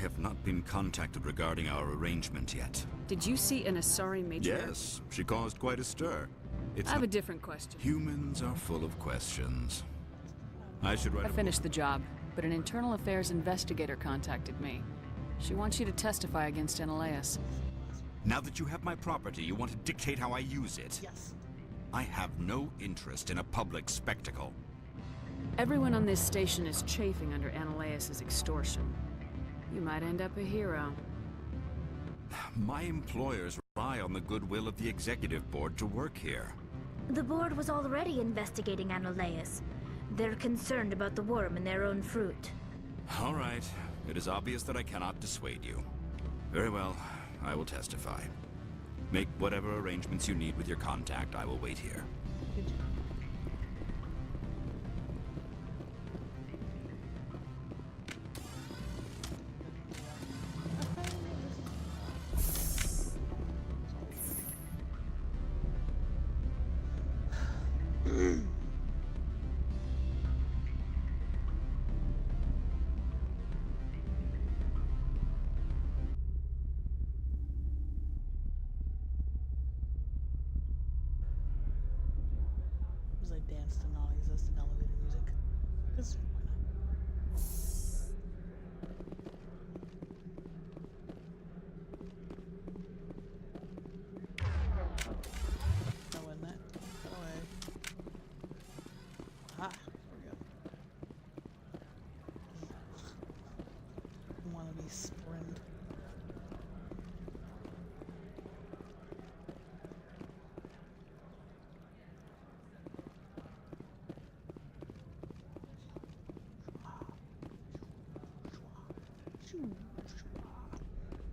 have not been contacted regarding our arrangement yet. Did you see an Asari matriarch? Yes, she caused quite a stir. I have a different question. Humans are full of questions. I should write I finished the job, but an internal affairs investigator contacted me. She wants you to testify against Ananias. Now that you have my property, you want to dictate how I use it? Yes. I have no interest in a public spectacle. Everyone on this station is chafing under Ananias' extortion. You might end up a hero. My employers rely on the goodwill of the executive board to work here. The board was already investigating Ananias. They're concerned about the worm in their own fruit. All right. It is obvious that I cannot dissuade you. Very well. I will testify. Make whatever arrangements you need with your contact. I will wait here. I danced to non-existent elevator music. Because why not? That wasn't it. Get away. Ah, there we go. I want to be sprint.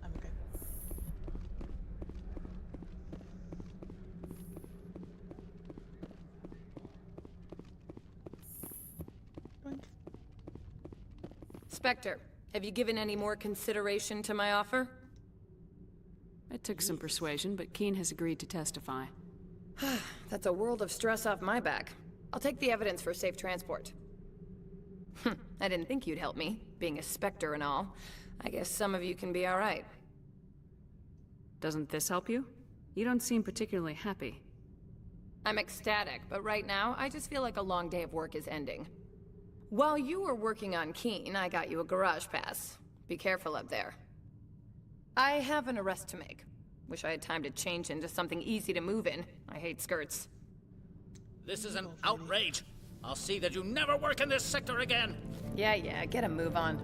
I'm okay. Boink. Spectre, have you given any more consideration to my offer? It took some persuasion, but Keen has agreed to testify. That's a world of stress off my back. I'll take the evidence for safe transport. I didn't think you'd help me, being a Spectre and all. I guess some of you can be alright. Doesn't this help you? You don't seem particularly happy. I'm ecstatic, but right now, I just feel like a long day of work is ending. While you were working on Keen, I got you a garage pass. Be careful up there. I have an arrest to make. Wish I had time to change into something easy to move in. I hate skirts. This is an outrage. I'll see that you never work in this sector again. Yeah, get a move on.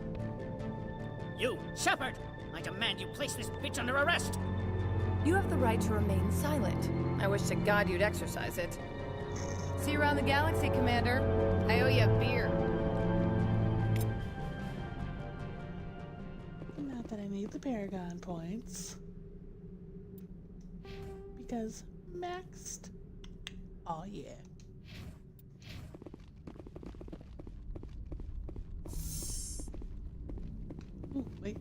You, Shepard! I demand you place this bitch under arrest! You have the right to remain silent. I wish to God you'd exercise it. See you around the galaxy, Commander. I owe you a beer. Not that I need the Paragon points. Because maxed. Oh yeah. Ooh, wait.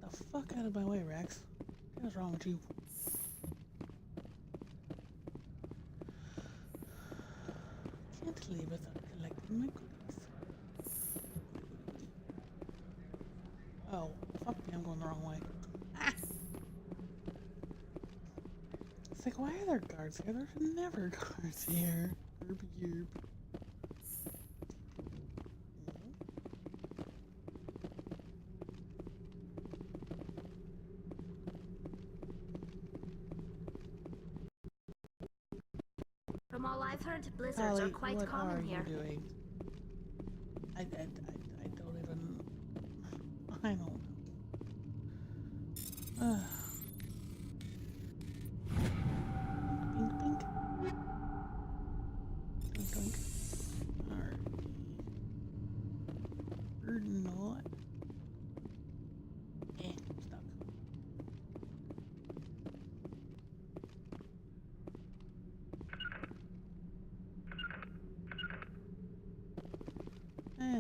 The fuck out of my way, Rex. What's wrong with you? Can't leave without collecting my goodies. Oh, fuck me, I'm going the wrong way. Ah! It's like, why are there guards here? There's never guards here. Yerp. From all I've heard, blizzards Holly, are quite what common are here. you doing? I don't even... I don't know. Pink. Doink. Alright. Or not. Stuck.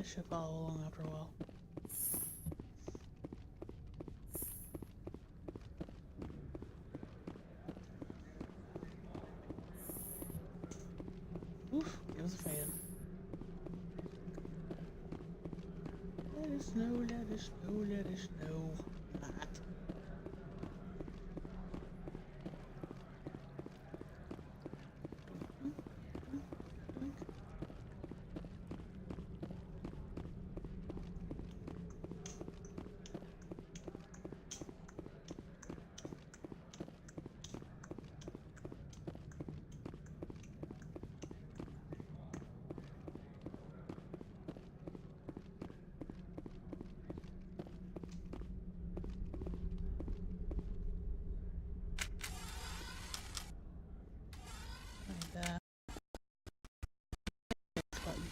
Should follow along after a while. Oof, it was a fan. us know, let us know, let us know. Not.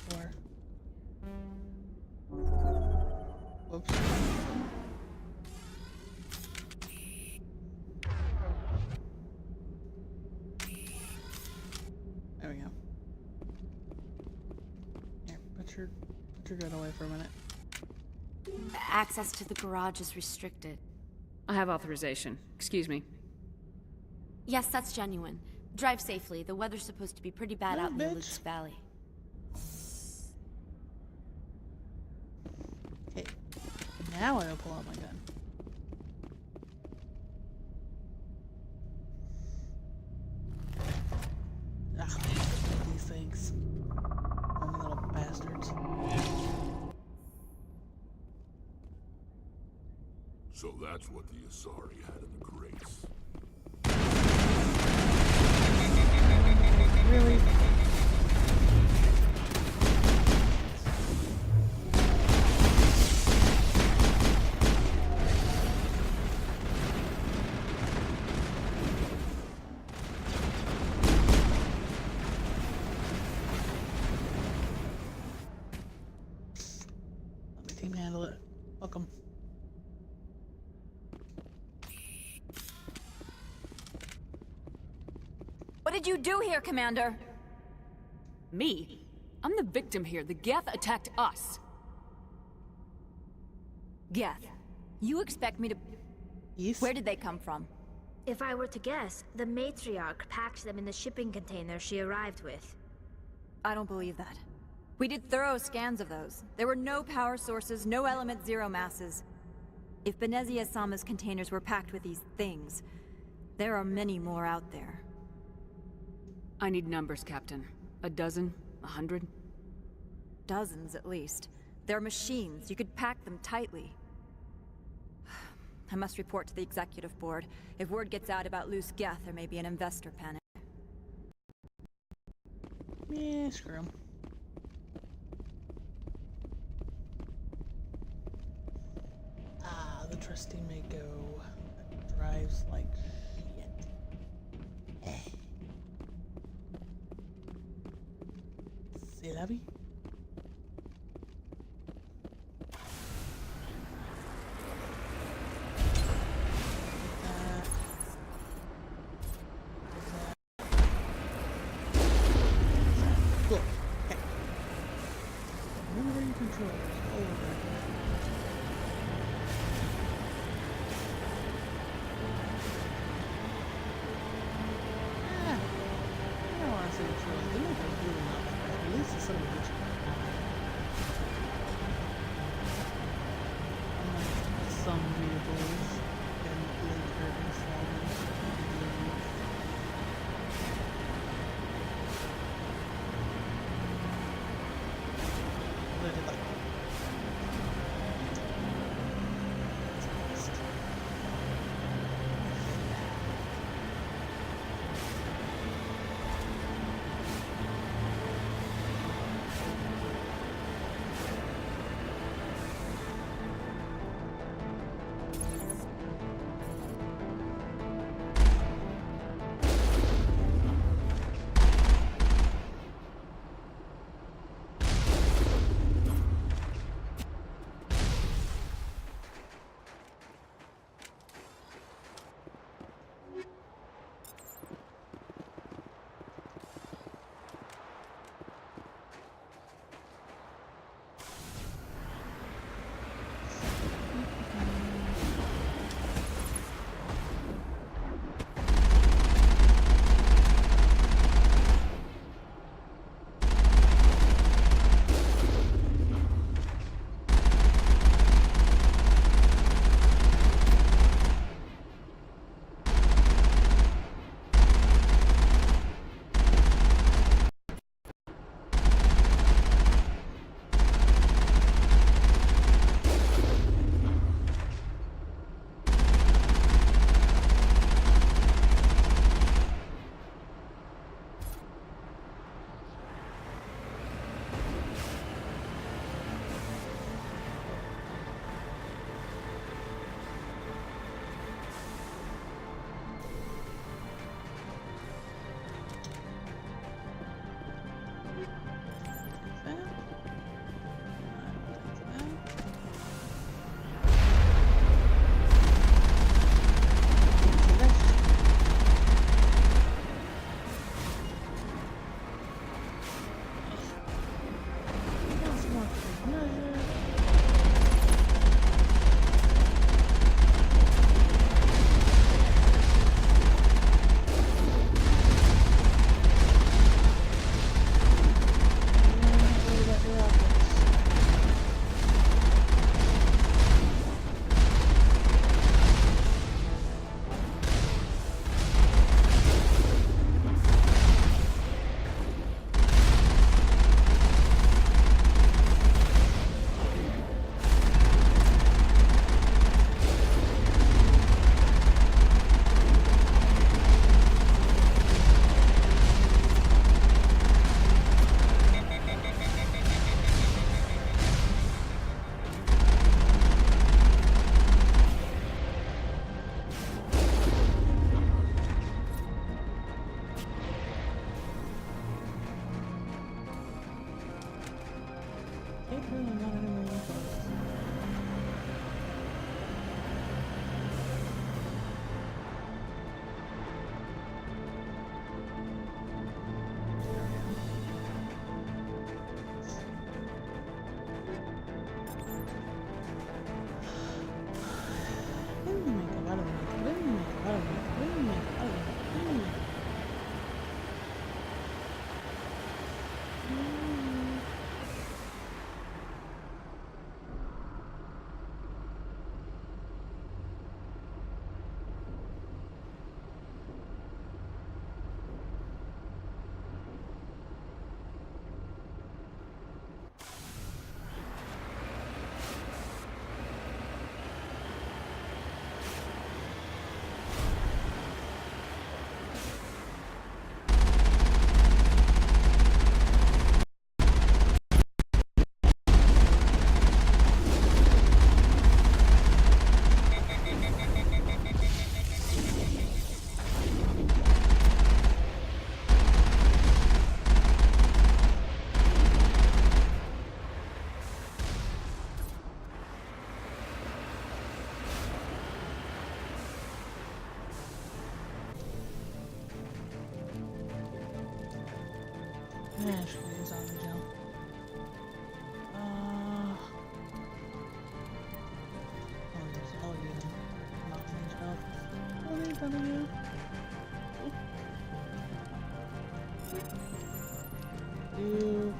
Before. Whoops. There we go. Here, put your gun away for a minute. Access to the garage is restricted. I have authorization. Excuse me. Yes, that's genuine. Drive safely. The weather's supposed to be pretty bad Oh, out in the bitch. Lutz Valley. Okay. Now I'll pull out my gun. Ah, these things. Only little bastards. So that's what the Asari had in the crates. Really? Let my team handle it. Welcome. What did you do here, Commander? Me? I'm the victim here. The Geth attacked us. Geth. You expect me to... Yes. Where did they come from? If I were to guess, the matriarch packed them in the shipping container she arrived with. I don't believe that. We did thorough scans of those. There were no power sources, no element zero masses. If Benezia Sama's containers were packed with these things, there are many more out there. I need numbers, Captain. A dozen? 100? Dozens, at least. They're machines. You could pack them tightly. I must report to the executive board. If word gets out about loose Geth, there may be an investor panic. Yeah, screw 'em. Ah, the trusty Mako. That drives like shit. C'est la vie. Cool. Okay. Memory controls. Over. I don't want to say which one. They look really not that bad. At least it's some of which unlike some vehicles and later installments. But I did like that. It's best. zombie jump. Oh, yeah. Not range jump. Oh, they done again. You.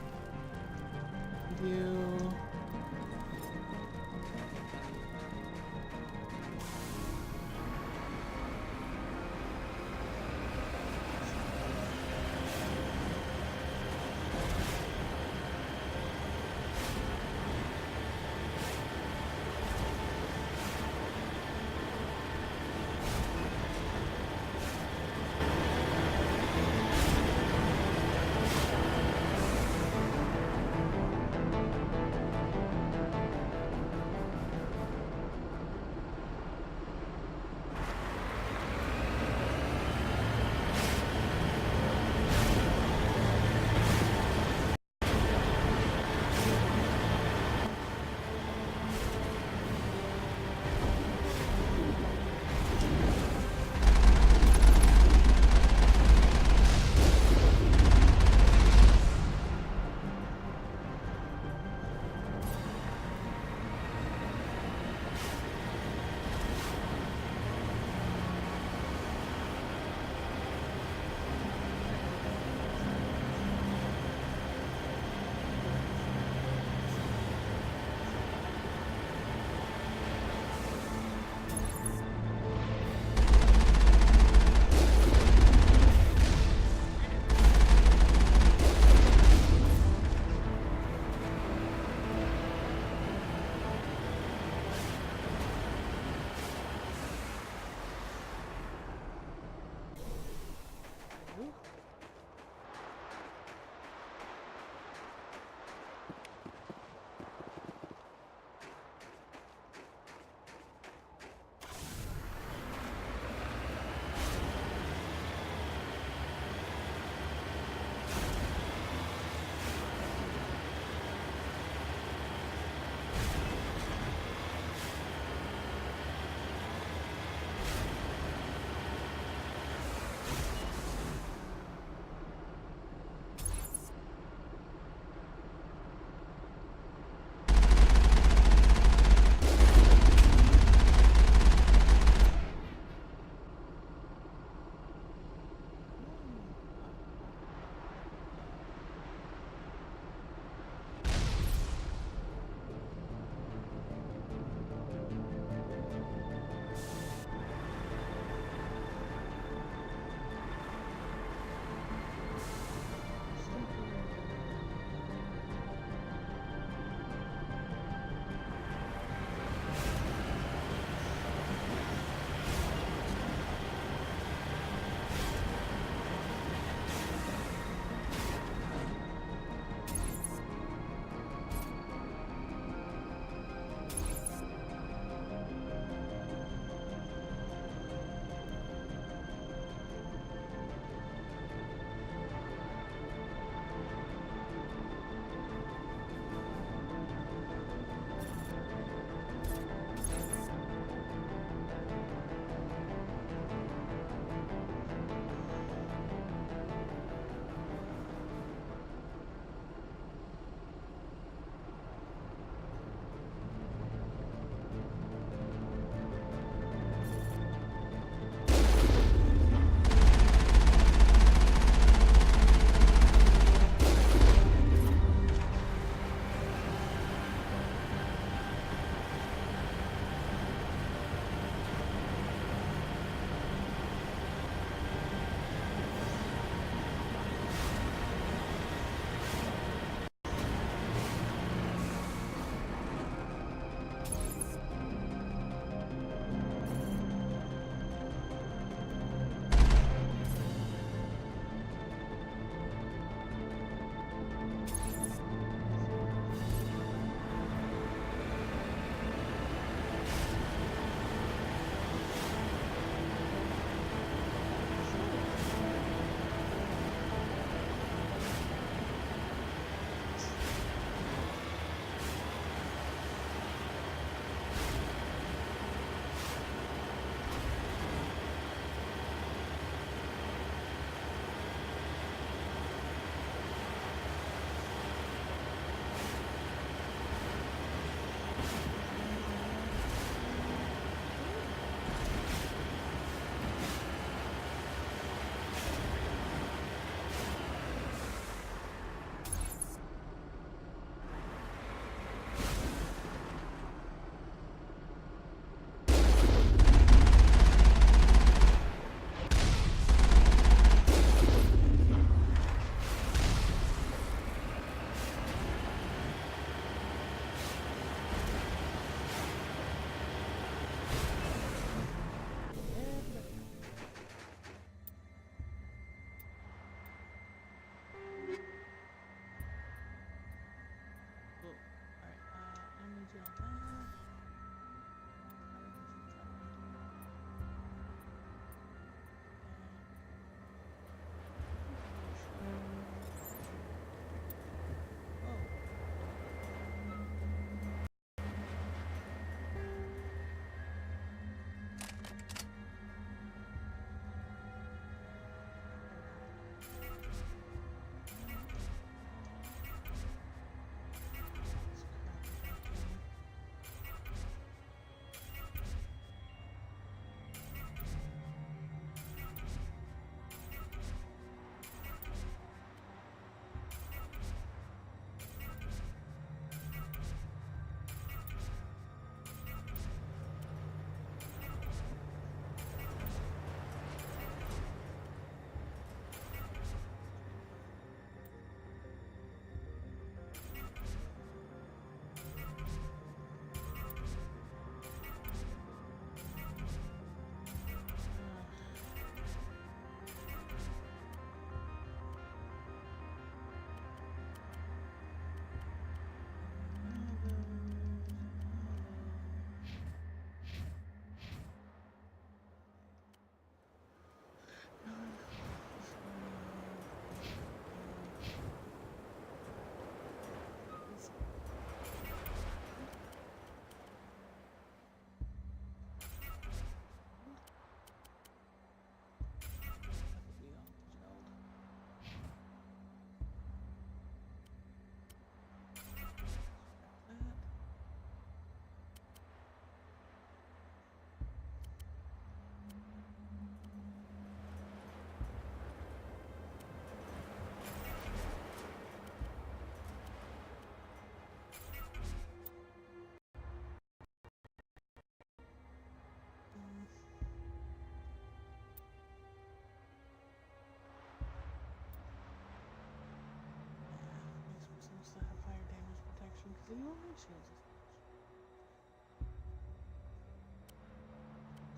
do you want my shields?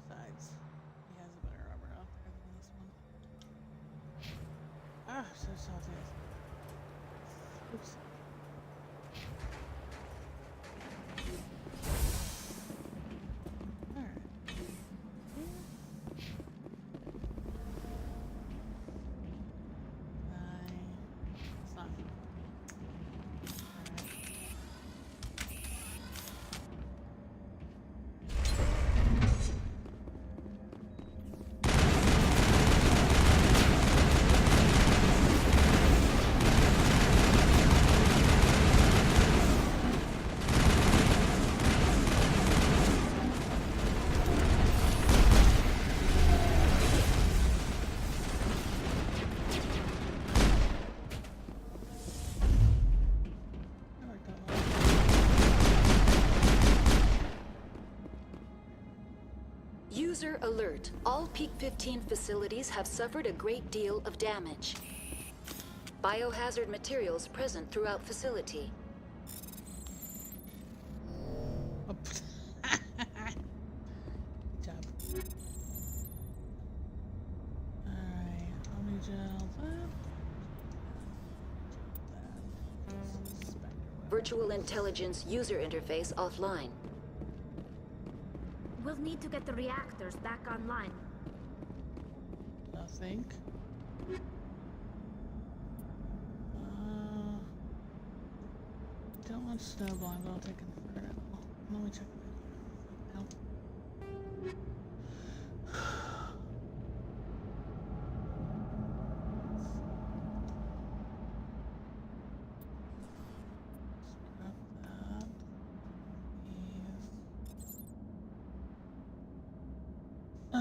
Besides, he has a better rubber out there than this one. Ah, so salty. Oops. User alert. All Peak 15 facilities have suffered a great deal of damage. Biohazard materials present throughout facility. Good job. Alright, Omnigel that. Virtual intelligence user interface offline. We'll need to get the reactors back online. I think. Don't want snowballing, but I'll take Inferno. Let me check that out.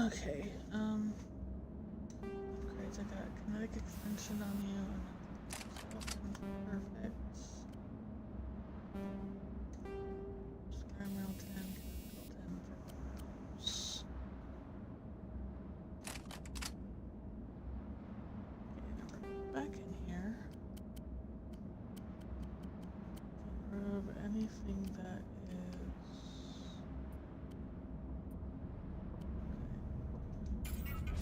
Okay, upgrades. I got kinetic extension on you, and perfect. Scram rail 10, kinetic 10 for those. Okay, now we're back in here. Grab anything that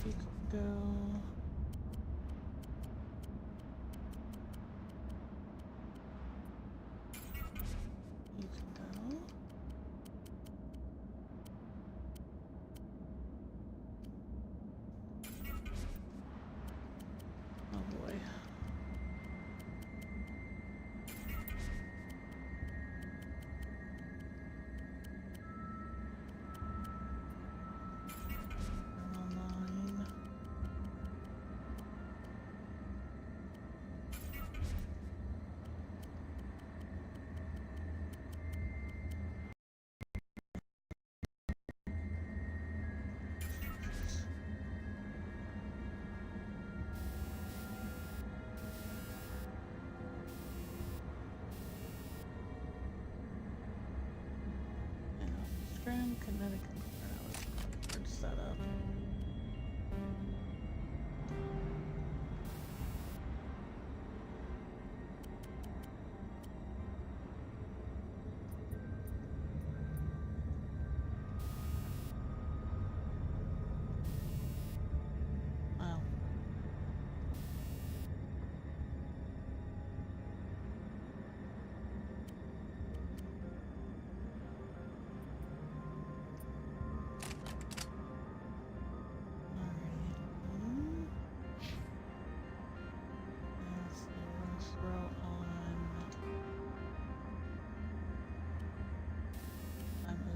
you can go. You can go. Oh boy. Scram kinetic hard setup. Wow.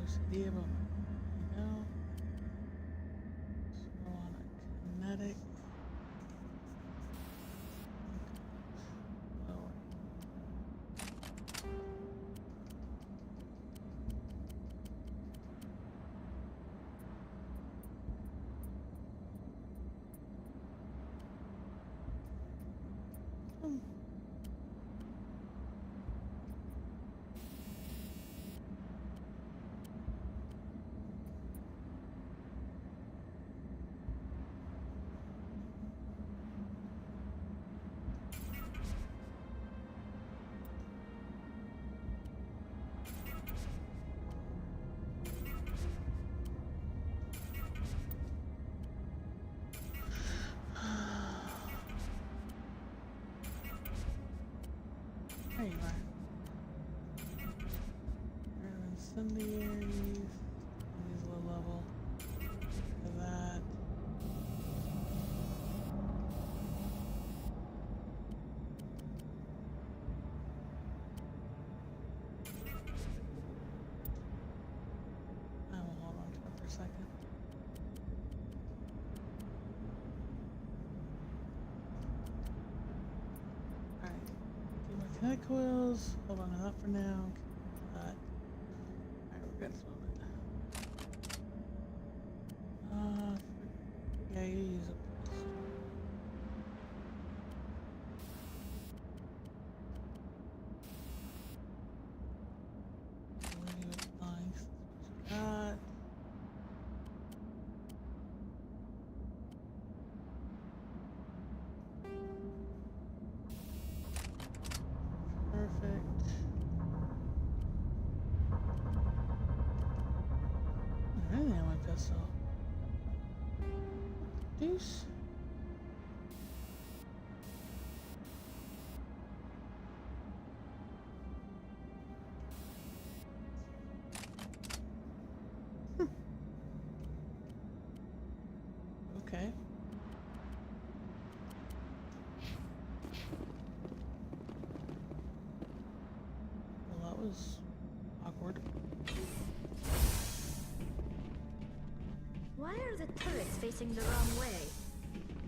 OCD, but there you go. Throw on a kinetic. Lower. you are. Incendiaries. These low level. Look at that. I will hold on to it for a second. Alright. Get my kinetic coils. Hold on to that for now. Alright, we're good. Yeah, you use it. Nice. Got. Perfect. Really, I want pistol. Deuce. Okay. Well, that was awkward. Why are the turrets facing the wrong way?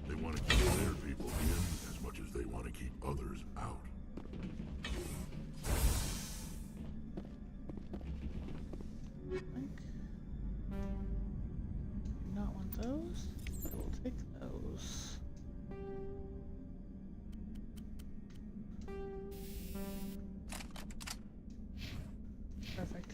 They want to keep their people in as much as they want to keep others out. Do not want those. I will take those. Perfect.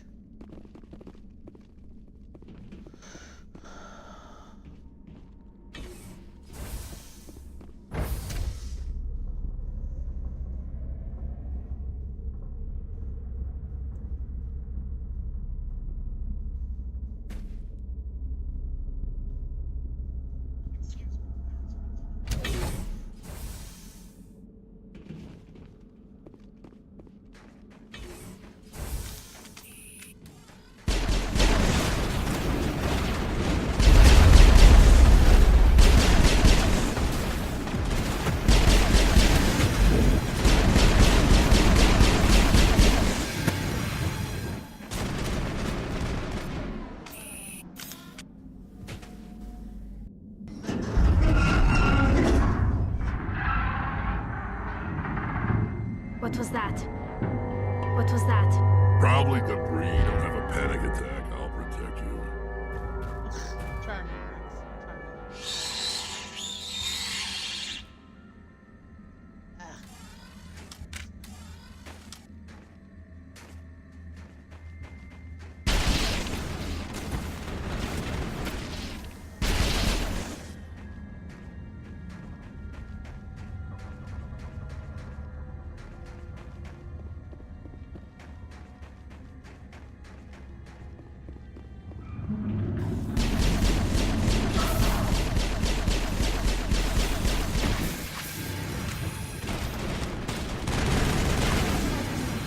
What was that? What was that? Probably debris. Don't have a panic attack. I'll protect you. Try me. Ah.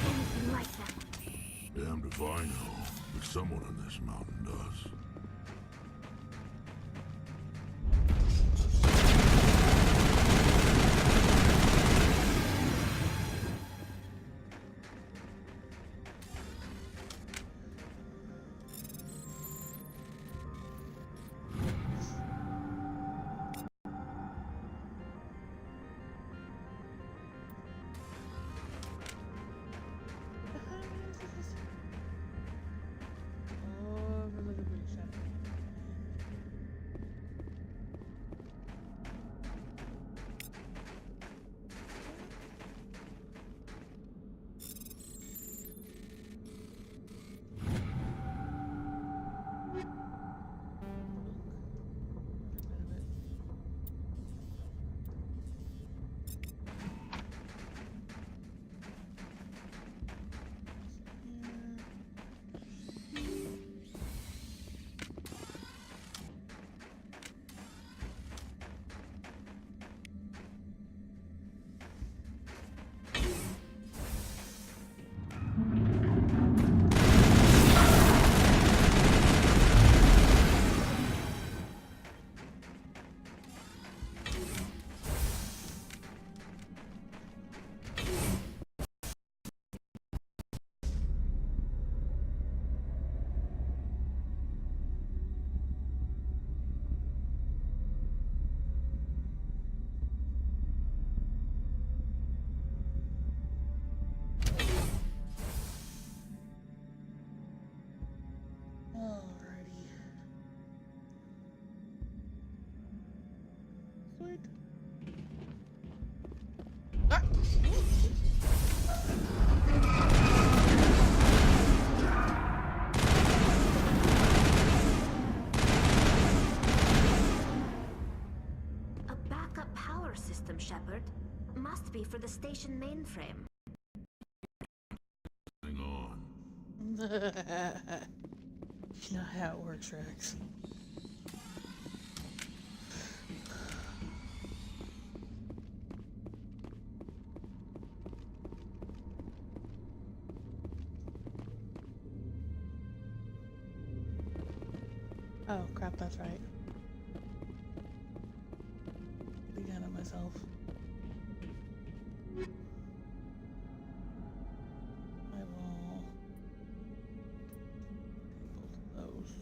Anything like that. Damned if I know, but someone on this mountain does. Over the bridge. Alrighty. Sweet. Ah! A backup power system, Shepard. Must be for the station mainframe. Hang on. You know how it works, Rex. Oh crap, that's right. Began it myself. I will disable those.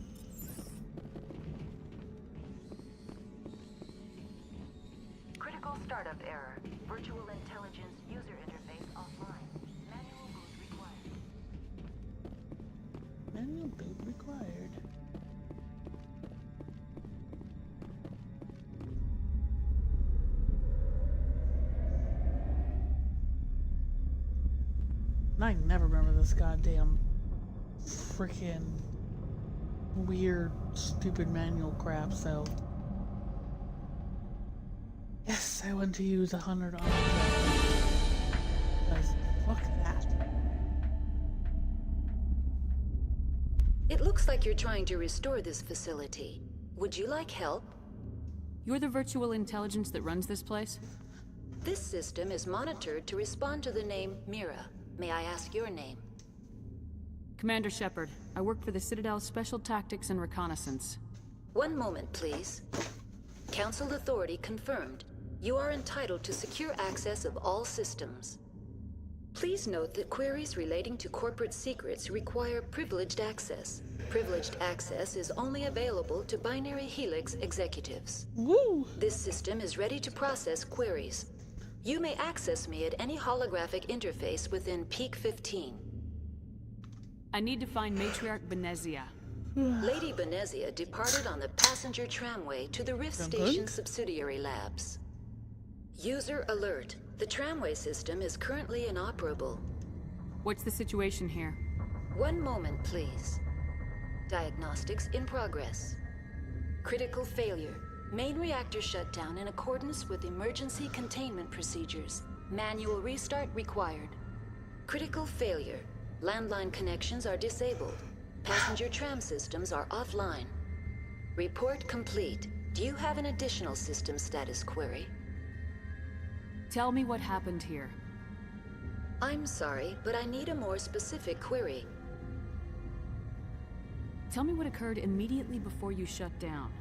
Critical startup error. Virtual intelligence user interface offline. Manual boot required. Manual boot required. I never remember this goddamn freaking weird, stupid manual crap, so. Yes, I want to use 100 on it. Because fuck that. It looks like you're trying to restore this facility. Would you like help? You're the virtual intelligence that runs this place? This system is monitored to respond to the name Mira. May I ask your name? Commander Shepard. I work for the Citadel Special Tactics and Reconnaissance. One moment, please. Council authority confirmed. You are entitled to secure access of all systems. Please note that queries relating to corporate secrets require privileged access. Privileged access is only available to Binary Helix executives. Woo! This system is ready to process queries. You may access me at any holographic interface within Peak 15. I need to find Matriarch Benezia. Lady Benezia departed on the passenger tramway to the Rift Station subsidiary labs. User alert. The tramway system is currently inoperable. What's the situation here? One moment, please. Diagnostics in progress. Critical failure. Main reactor shut down in accordance with emergency containment procedures. Manual restart required. Critical failure. Landline connections are disabled. Passenger tram systems are offline. Report complete. Do you have an additional system status query? Tell me what happened here. I'm sorry, but I need a more specific query. Tell me what occurred immediately before you shut down.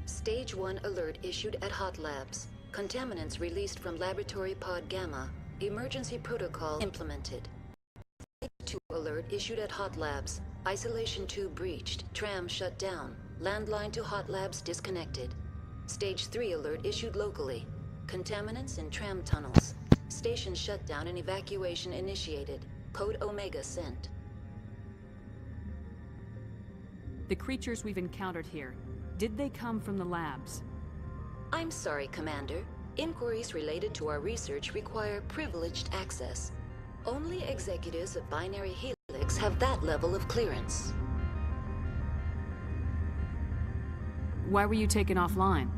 Stage 1 alert issued at Hot Labs. Contaminants released from Laboratory Pod Gamma. Emergency protocol implemented. Stage 2 alert issued at Hot Labs. Isolation tube breached. Tram shut down. Landline to Hot Labs disconnected. Stage 3 alert issued locally. Contaminants in tram tunnels. Station shutdown and evacuation initiated. Code Omega sent. The creatures we've encountered here, did they come from the labs? I'm sorry, Commander. Inquiries related to our research require privileged access. Only executives of Binary Helix have that level of clearance. Why were you taken offline?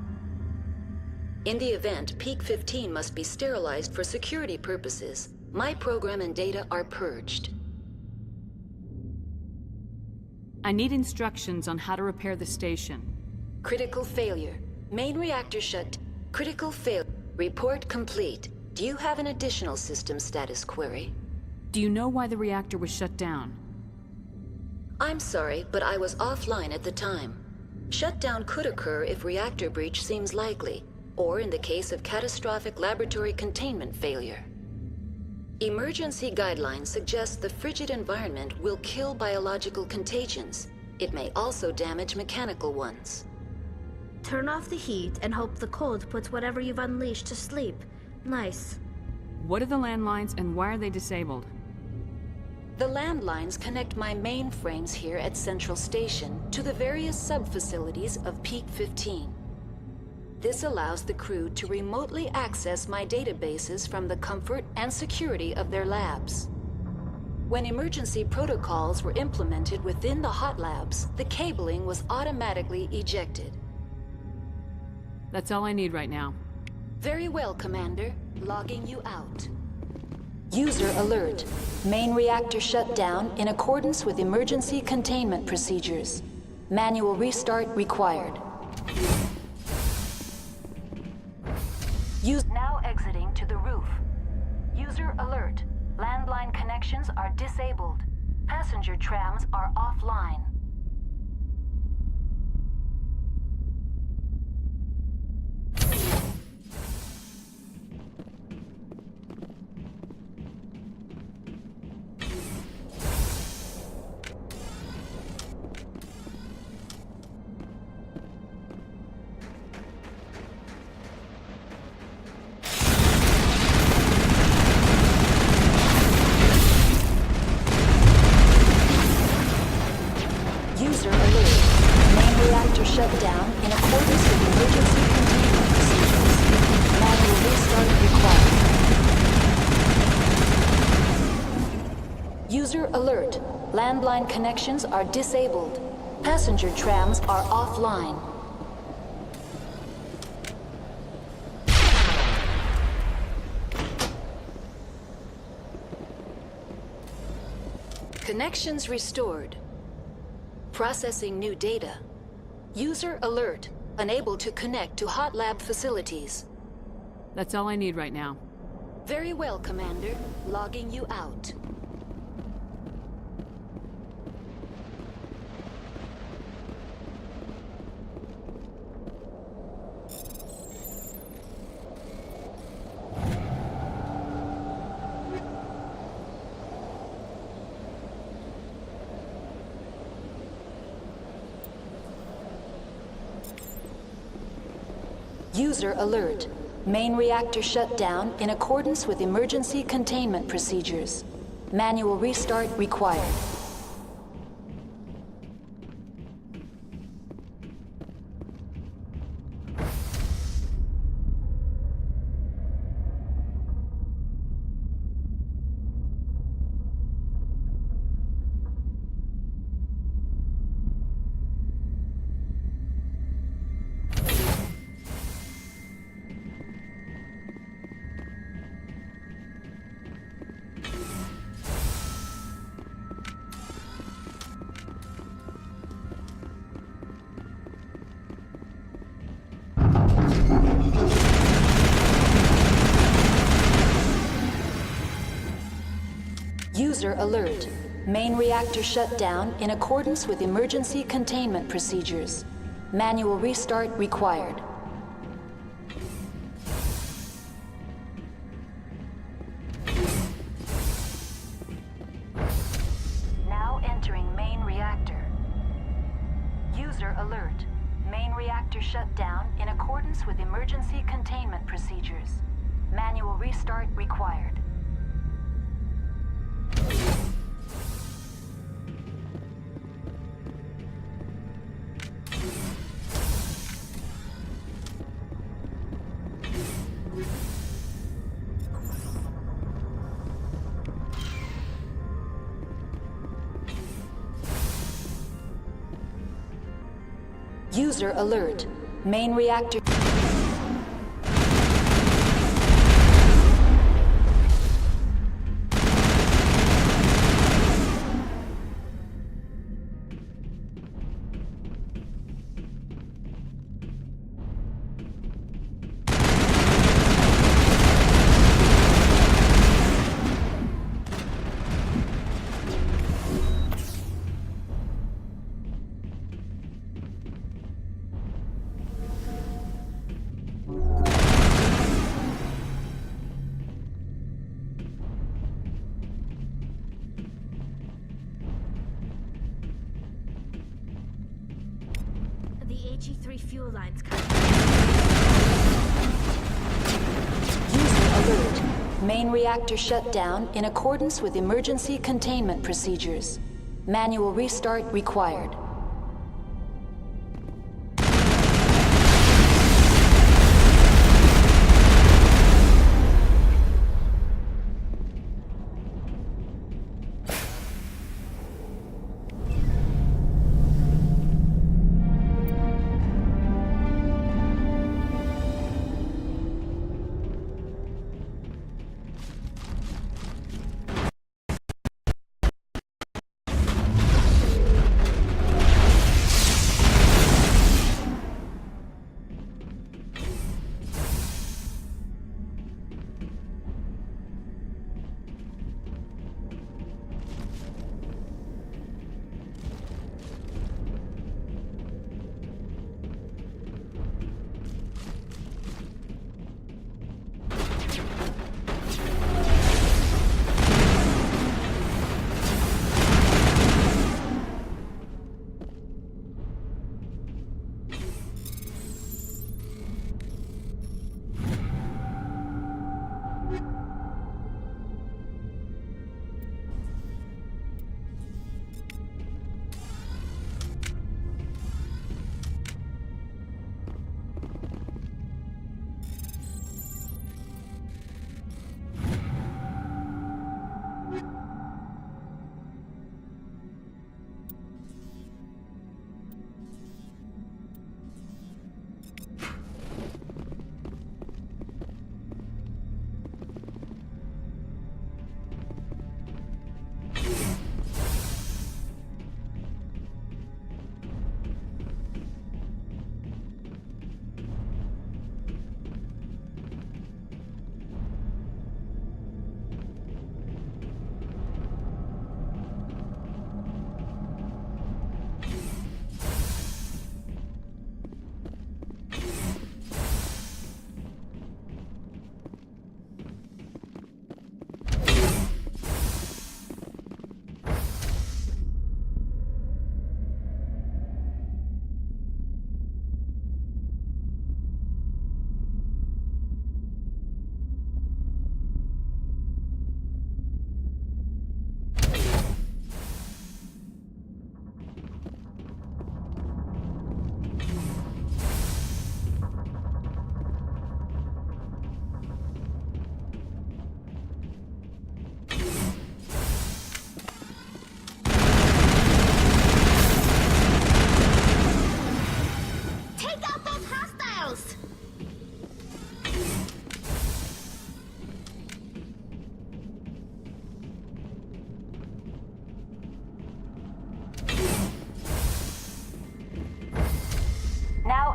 In the event, Peak 15 must be sterilized for security purposes. My program and data are purged. I need instructions on how to repair the station. Critical failure. Main reactor shut. Critical failure. Report complete. Do you have an additional system status query? Do you know why the reactor was shut down? I'm sorry, but I was offline at the time. Shutdown could occur if reactor breach seems likely, or in the case of catastrophic laboratory containment failure. Emergency guidelines suggest the frigid environment will kill biological contagions. It may also damage mechanical ones. Turn off the heat and hope the cold puts whatever you've unleashed to sleep. Nice. What are the landlines and why are they disabled? The landlines connect my mainframes here at Central Station to the various sub-facilities of Peak 15. This allows the crew to remotely access my databases from the comfort and security of their labs. When emergency protocols were implemented within the hot labs, the cabling was automatically ejected. That's all I need right now. Very well, Commander. Logging you out. User alert. Main reactor shut down in accordance with emergency containment procedures. Manual restart required. Now exiting to the roof. User alert. Landline connections are disabled. Passenger trams are offline. User alert. Main reactor shut down in accordance with emergency containment procedures. Manual restart required. User alert. Landline connections are disabled. Passenger trams are offline. Connections restored. Processing new data. User alert. Unable to connect to hot lab facilities. That's all I need right now. Very well, Commander. Logging you out. User alert. Main reactor shut down in accordance with emergency containment procedures. Manual restart required. User alert. Main reactor shut down in accordance with emergency containment procedures. Manual restart required. Now entering main reactor. User alert. Main reactor shut down in accordance with emergency containment procedures. Manual restart required. User alert. Main reactor... The HE3 fuel lines cut. User alert. Main reactor shut down in accordance with emergency containment procedures. Manual restart required.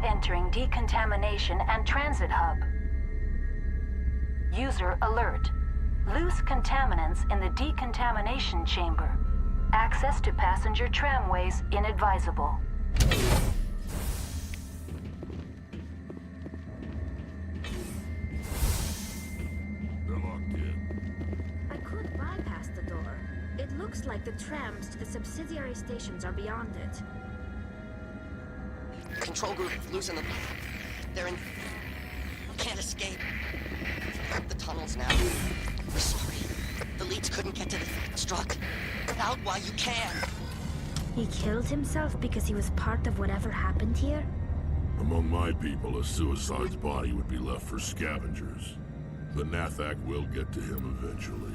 Entering decontamination and transit hub. User alert. Loose contaminants in the decontamination chamber. Access to passenger tramways inadvisable. They're locked in. I could bypass the door. It looks like the trams to the subsidiary stations are beyond it. Control group, losing them. They're in... Can't escape. The tunnels now. We're sorry. The leads couldn't get to the struck. Get out while you can. He killed himself because he was part of whatever happened here? Among my people, a suicide's body would be left for scavengers. The Nathak will get to him eventually.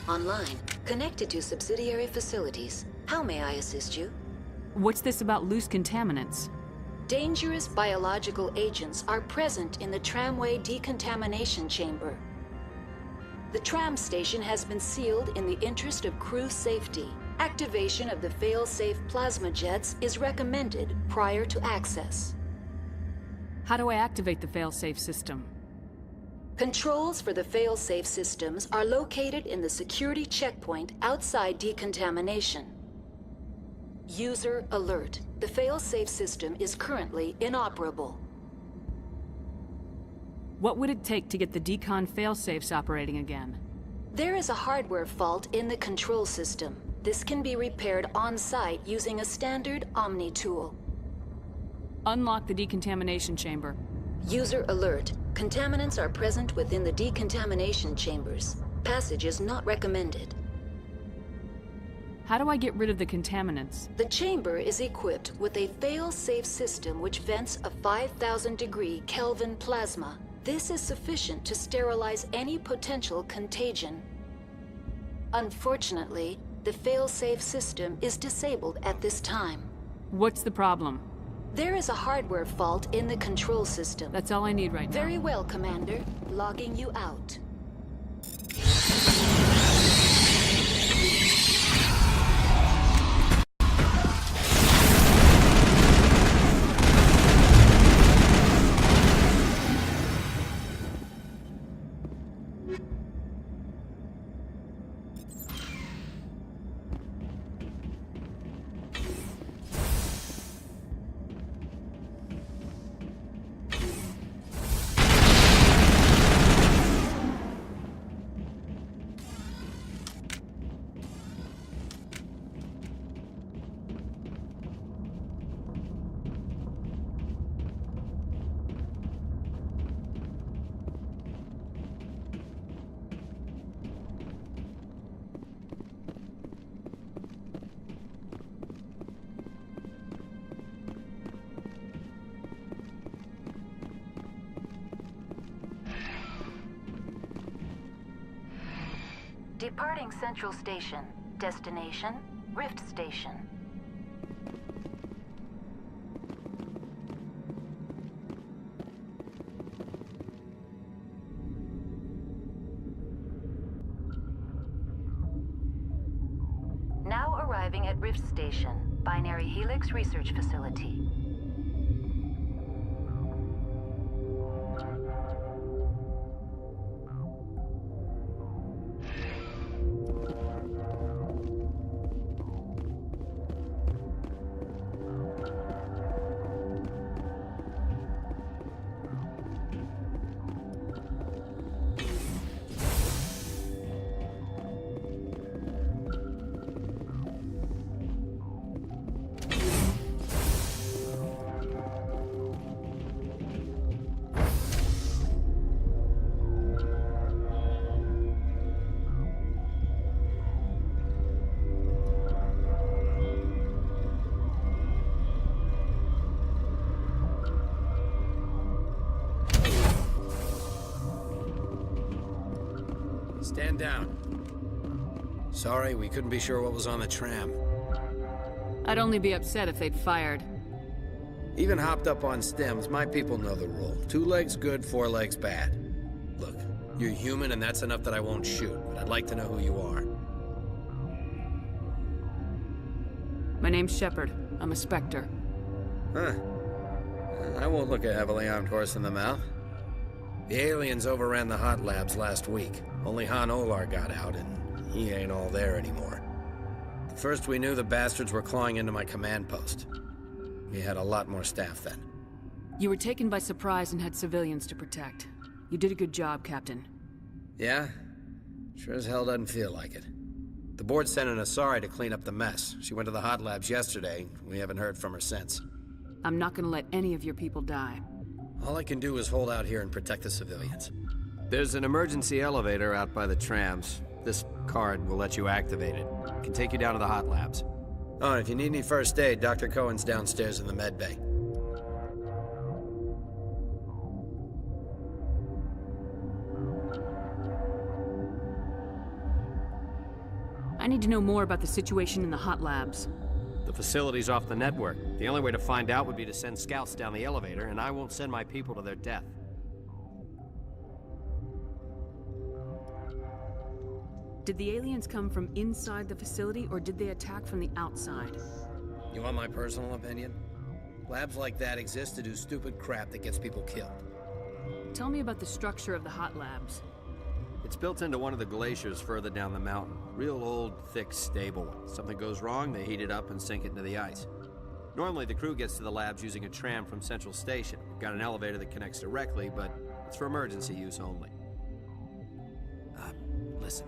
Online, connected to subsidiary facilities. How may I assist you? What's this about loose contaminants? Dangerous biological agents are present in the tramway decontamination chamber. The tram station has been sealed in the interest of crew safety. Activation of the fail-safe plasma jets is recommended prior to access. How do I activate the fail-safe system? Controls for the fail-safe systems are located in the security checkpoint outside decontamination. User alert. The fail-safe system is currently inoperable. What would it take to get the decon fail-safes operating again? There is a hardware fault in the control system. This can be repaired on-site using a standard Omni tool. Unlock the decontamination chamber. User alert. Contaminants are present within the decontamination chambers. Passage is not recommended. How do I get rid of the contaminants? The chamber is equipped with a fail-safe system which vents a 5,000-degree Kelvin plasma. This is sufficient to sterilize any potential contagion. Unfortunately, the fail-safe system is disabled at this time. What's the problem? There is a hardware fault in the control system. That's all I need right now. Very well, Commander. Logging you out. Departing Central Station. Destination, Rift Station. Now arriving at Rift Station, Binary Helix Research Facility. Stand down. Sorry, we couldn't be sure what was on the tram. I'd only be upset if they'd fired. Even hopped up on stems, my people know the rule. 2 legs good, 4 legs bad. Look, you're human and that's enough that I won't shoot, but I'd like to know who you are. My name's Shepard. I'm a Spectre. Huh. I won't look a heavily armed horse in the mouth. The aliens overran the hot labs last week. Only Han Olar got out, and he ain't all there anymore. First we knew the bastards were clawing into my command post. We had a lot more staff then. You were taken by surprise and had civilians to protect. You did a good job, Captain. Yeah? Sure as hell doesn't feel like it. The board sent an Asari to clean up the mess. She went to the hot labs yesterday. We haven't heard from her since. I'm not gonna let any of your people die. All I can do is hold out here and protect the civilians. There's an emergency elevator out by the trams. This card will let you activate it. It can take you down to the hot labs. Oh, and if you need any first aid, Dr. Cohen's downstairs in the med bay. I need to know more about the situation in the hot labs. The facility's off the network. The only way to find out would be to send scouts down the elevator, and I won't send my people to their death. Did the aliens come from inside the facility, or did they attack from the outside? You want my personal opinion? Labs like that exist to do stupid crap that gets people killed. Tell me about the structure of the hot labs. It's built into one of the glaciers further down the mountain. Real old, thick, stable one. Something goes wrong, they heat it up and sink it into the ice. Normally, the crew gets to the labs using a tram from Central Station. We've got an elevator that connects directly, but it's for emergency use only. Listen.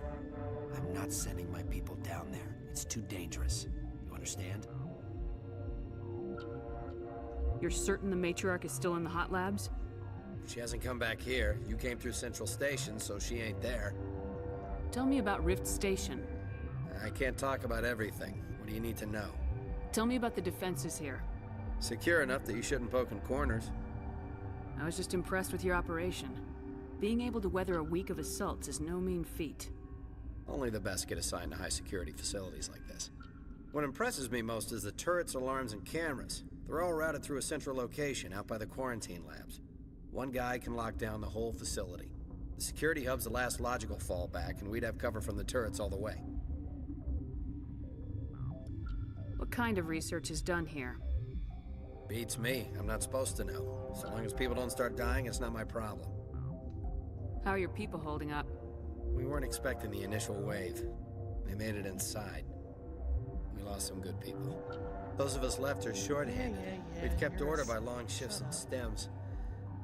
I'm not sending my people down there. It's too dangerous. You understand? You're certain the matriarch is still in the hot labs? She hasn't come back here. You came through Central Station, so she ain't there. Tell me about Rift Station. I can't talk about everything. What do you need to know? Tell me about the defenses here. Secure enough that you shouldn't poke in corners. I was just impressed with your operation. Being able to weather a week of assaults is no mean feat. Only the best get assigned to high-security facilities like this. What impresses me most is the turrets, alarms, and cameras. They're all routed through a central location out by the quarantine labs. One guy can lock down the whole facility. The security hub's the last logical fallback, and we'd have cover from the turrets all the way. What kind of research is done here? Beats me. I'm not supposed to know. So long as people don't start dying, it's not my problem. How are your people holding up? We weren't expecting the initial wave. They made it inside. We lost some good people. Those of us left are short-handed. We've kept order by long shifts and stems.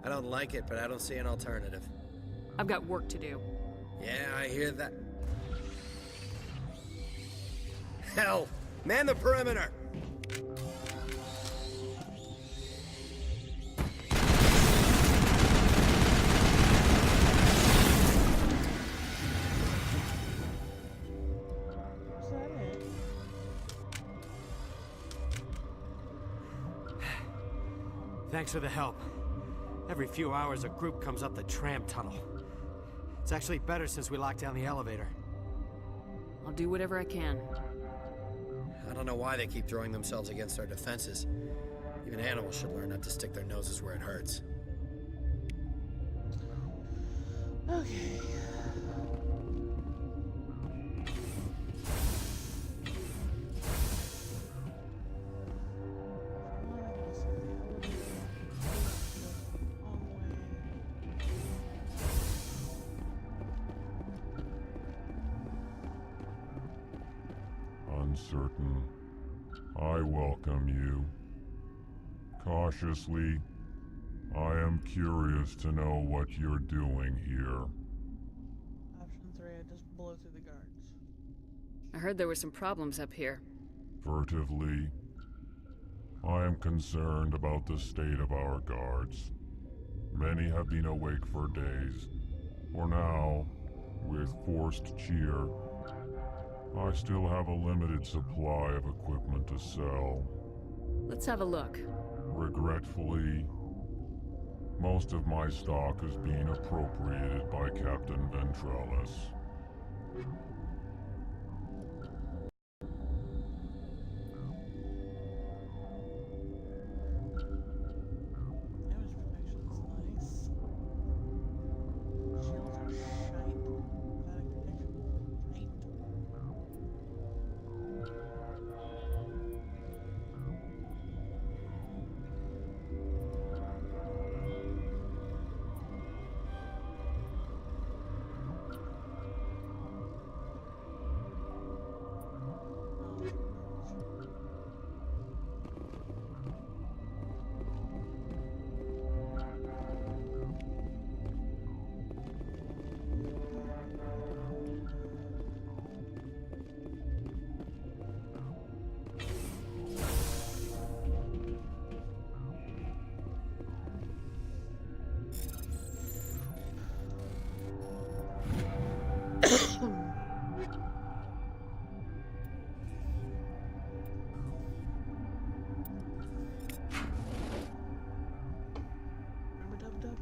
I don't like it, but I don't see an alternative. I've got work to do. Yeah, I hear that. Hell! Man the perimeter! Thanks for the help. Every few hours, a group comes up the tram tunnel. It's actually better since we locked down the elevator. I'll do whatever I can. I don't know why they keep throwing themselves against our defenses. Even animals should learn not to stick their noses where it hurts. Okay. Uncertain. I welcome you. Cautiously, I am curious to know what you're doing here. Option 3, I just blow through the guards. I heard there were some problems up here. Furtively, I am concerned about the state of our guards. Many have been awake for days. For now, with forced cheer, I still have a limited supply of equipment to sell. Let's have a look. Regretfully, most of my stock is being appropriated by Captain Ventrellis.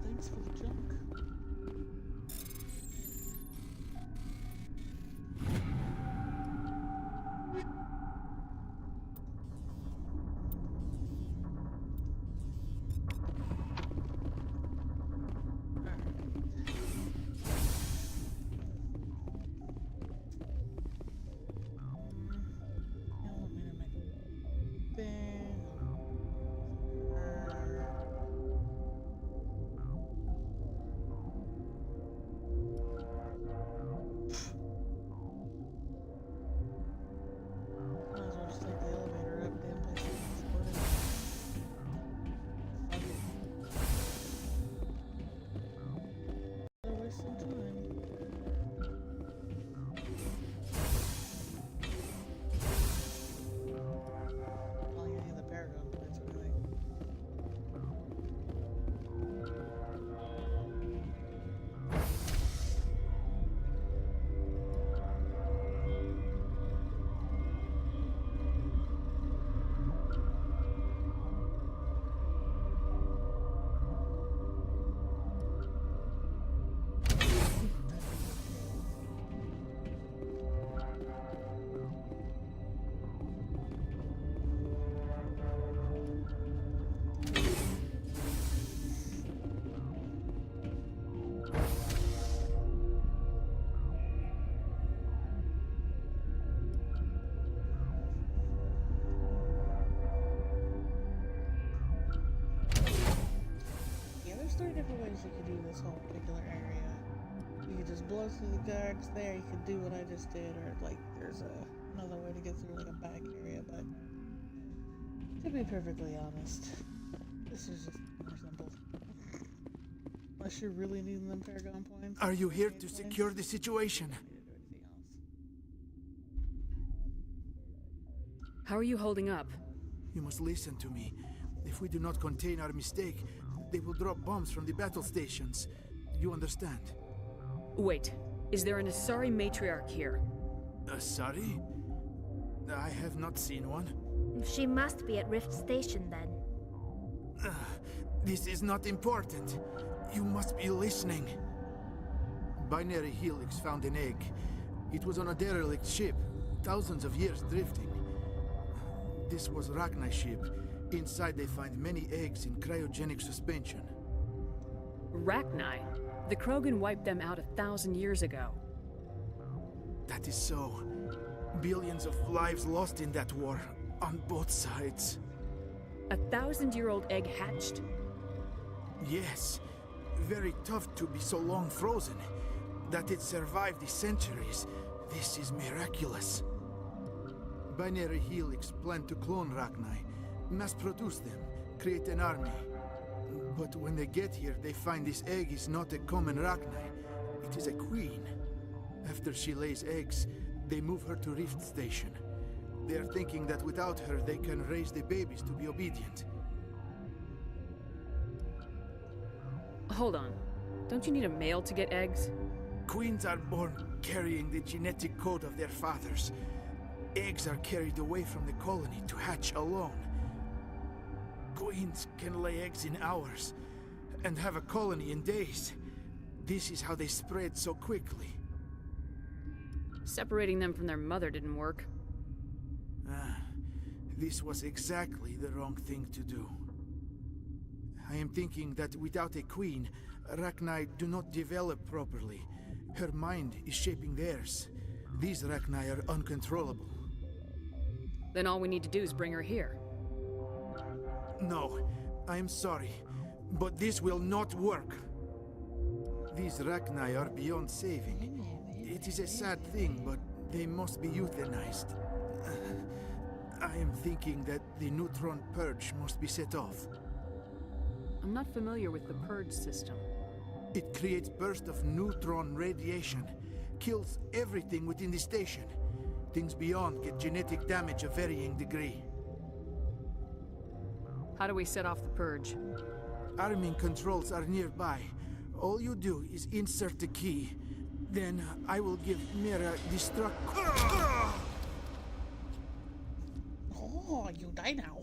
Thanks for the junk. guards, you could do this whole particular area. You could just blow through the guards there, you could do what I just did, or like there's another way to get through like a back area, but to be perfectly honest, this is just more simple. Unless you're really needing them Paragon points. Are you here to secure the situation? How are you holding up? You must listen to me. If we do not contain our mistake, they will drop bombs from the battle stations. You understand? Wait, is there an Asari matriarch here? Asari? I have not seen one. She must be at Rift Station then. This is not important. You must be listening. Binary Helix found an egg. It was on a derelict ship, thousands of years drifting. This was Rachni's ship. Inside they find many eggs in cryogenic suspension. Rachni? The Krogan wiped them out 1,000 years ago. That is so. Billions of lives lost in that war, on both sides. 1,000-year-old egg hatched? Yes. Very tough to be so long frozen. That it survived the centuries, this is miraculous. Binary Helix planned to clone Rachni, mass-produce them, create an army. But when they get here, they find this egg is not a common Rachni. It is a queen. After she lays eggs, they move her to Rift Station. They are thinking that without her, they can raise the babies to be obedient. Hold on. Don't you need a male to get eggs? Queens are born carrying the genetic code of their fathers. Eggs are carried away from the colony to hatch alone. Queens can lay eggs in hours and have a colony in days. This is how they spread so quickly. Separating them from their mother didn't work. This was exactly the wrong thing to do. I am thinking that without a queen, Rachni do not develop properly. Her mind is shaping theirs. These Rachni are uncontrollable. Then all we need to do is bring her here. No, I am sorry, but this will not work. These Rachni are beyond saving. It is a sad thing, but they must be euthanized. I am thinking that the neutron purge must be set off. I'm not familiar with the purge system. It creates bursts of neutron radiation, kills everything within the station. Things beyond get genetic damage of varying degree. How do we set off the purge? Arming controls are nearby. All you do is insert the key. Then I will give Mira destruct. Oh, you die now.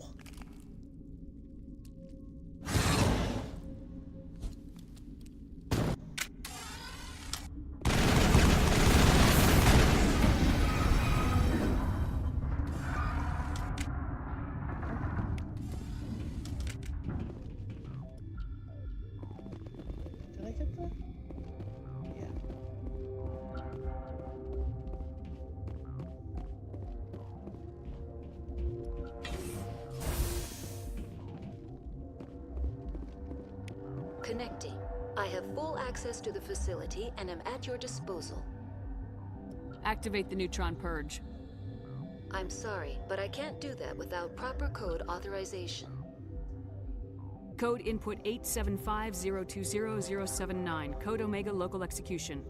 Did I get that? Yeah. Connecting. I have full access to the facility and am at your disposal. Activate the neutron purge. I'm sorry, but I can't do that without proper code authorization. Code input 875020079. Code Omega local execution.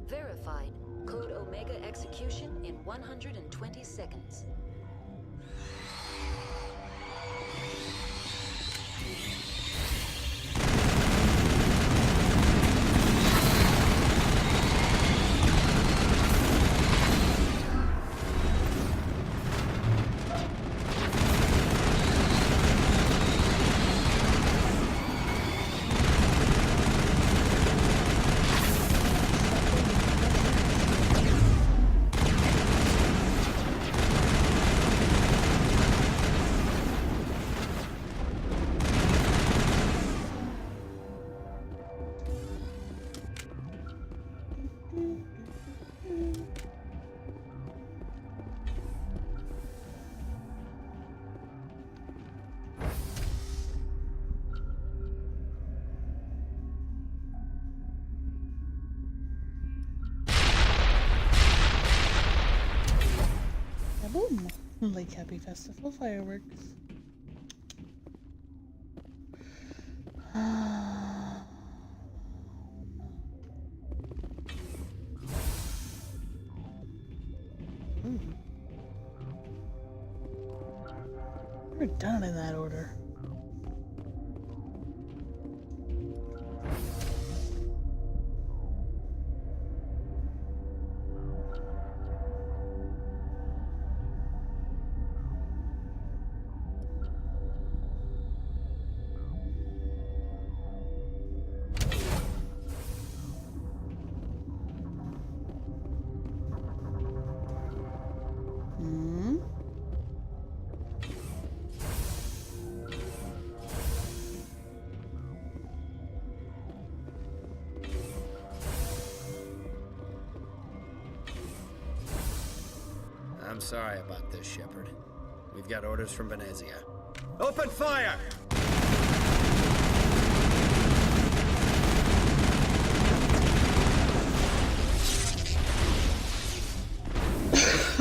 Verified. Code Omega execution in 120 seconds. KittySaysKaBOOM! Lake Happy Festival fireworks. We're done in that order. I'm sorry about this, Shepard. We've got orders from Venezia. Open fire!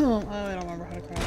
Oh, I don't remember how to crouch.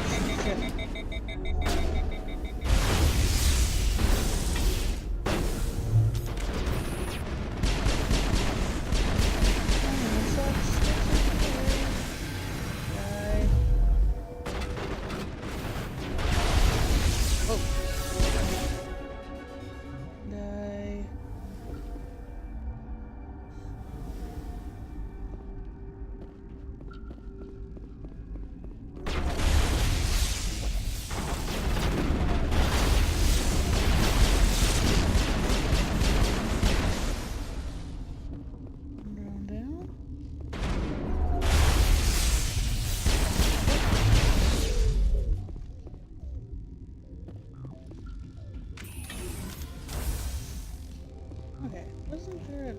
Okay, wasn't there a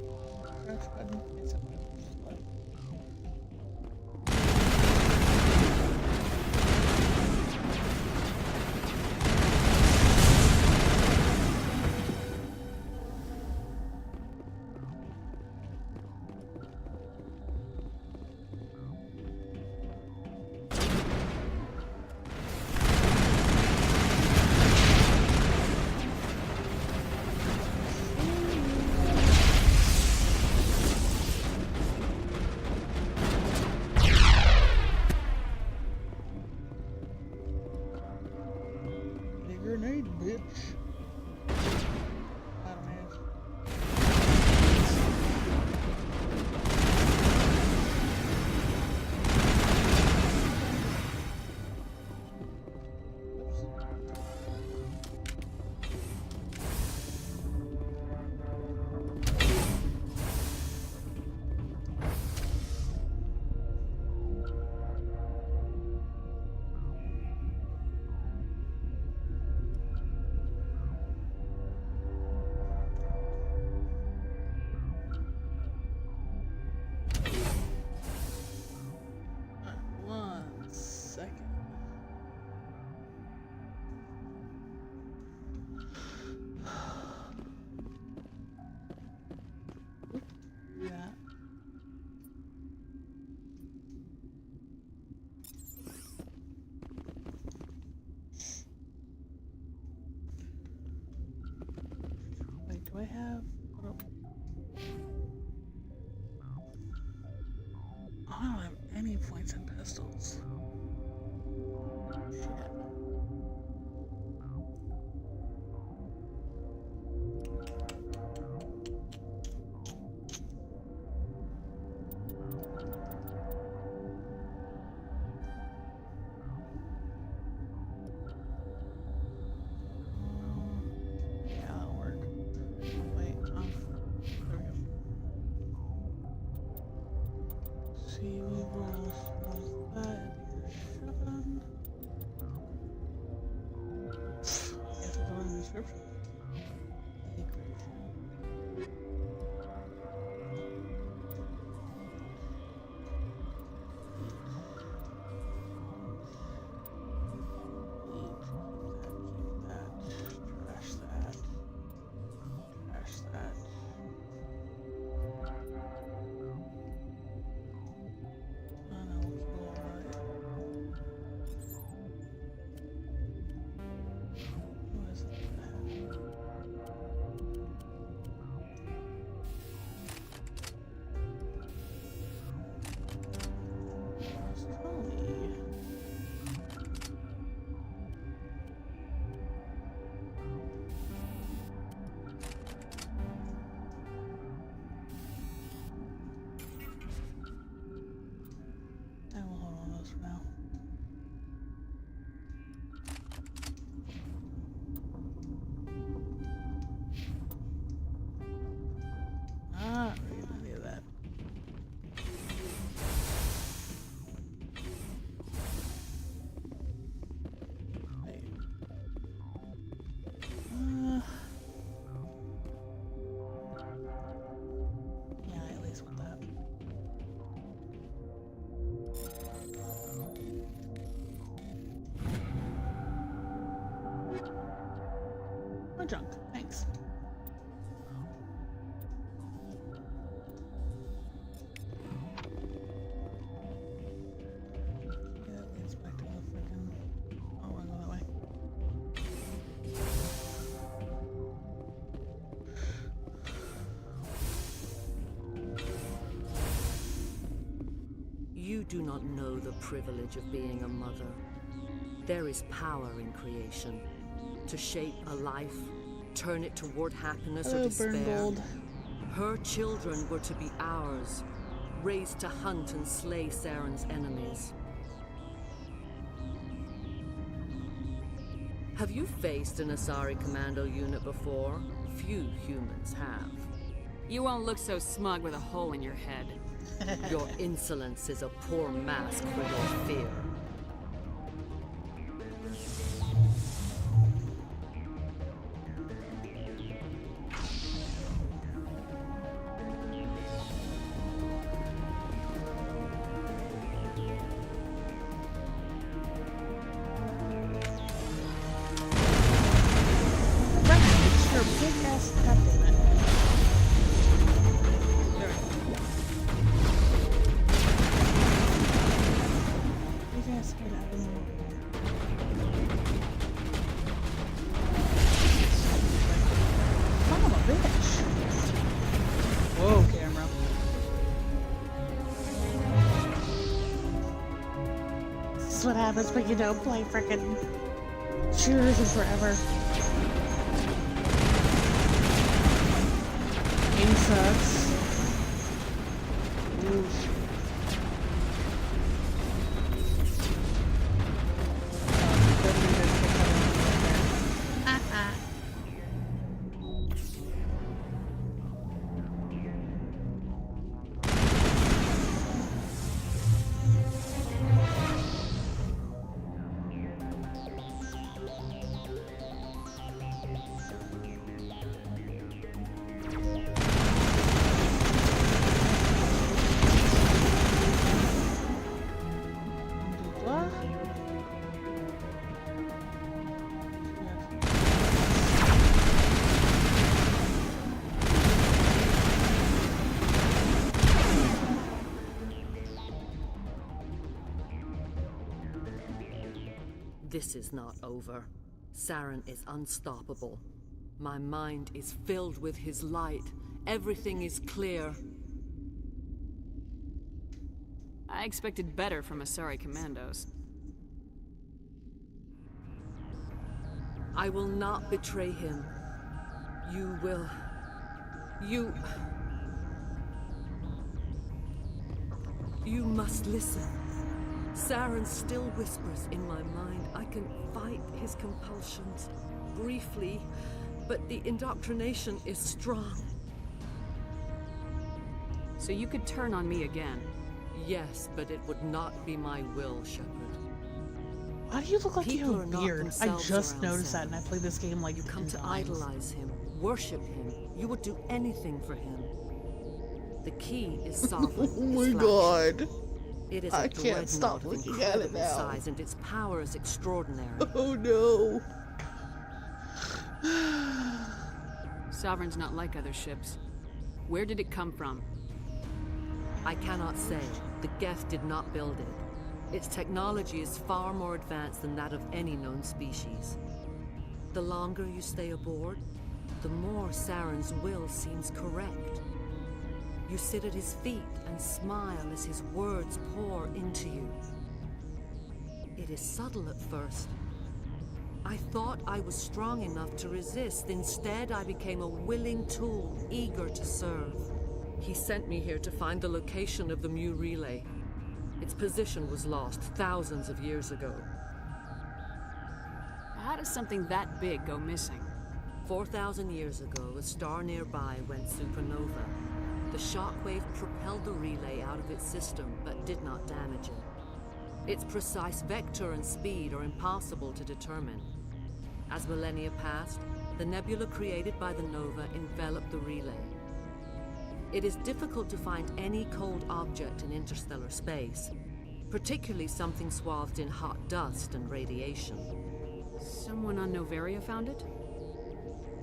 crouch button? It's a button. Grenade, bitch. Bottom half. Do I have? I don't have any points in pistols. Shit. those for now. Ah, we're gonna do that. Wait. Yeah, I at least want that. More junk, thanks. Yeah, that leads back to the frickin'. Oh, we're going that way. You do not know the privilege of being a mother. There is power in creation. To shape a life, turn it toward happiness or despair. Burngold. Her children were to be ours, raised to hunt and slay Saren's enemies. Have you faced an Asari commando unit before? Few humans have. You won't look so smug with a hole in your head. Your insolence is a poor mask for your fear. It's your big ass captain. Son of a bitch. Whoa, camera. This is what happens when you don't play frickin' shooters in forever. Game sucks. Oof. This is not over. Saren is unstoppable. My mind is filled with his light. Everything is clear. I expected better from Asari commandos. I will not betray him. You will... You must listen. Saren still whispers in my mind. I can fight his compulsions briefly, but the indoctrination is strong. So you could turn on me again? Yes, but it would not be my will, Shepard. Why do you look like you People have are a not beard? I themselves just around noticed that Saren. and I played this game like You come 10 to times. idolize him, worship him. You would do anything for him. The key is sovereign. Oh my god. It is I a can't stop dreadnought of looking at it incredible now. size, and its power is extraordinary. Oh no. Sovereign's not like other ships. Where did it come from? I cannot say. The Geth did not build it. Its technology is far more advanced than that of any known species. The longer you stay aboard, the more Saren's will seems correct. You sit at his feet and smile as his words pour into you. It is subtle at first. I thought I was strong enough to resist. Instead, I became a willing tool, eager to serve. He sent me here to find the location of the Mu relay. Its position was lost thousands of years ago. How does something that big go missing? 4,000 years ago, a star nearby went supernova. The shockwave propelled the relay out of its system, but did not damage it. Its precise vector and speed are impossible to determine. As millennia passed, the nebula created by the nova enveloped the relay. It is difficult to find any cold object in interstellar space, particularly something swathed in hot dust and radiation. Someone on Noveria found it?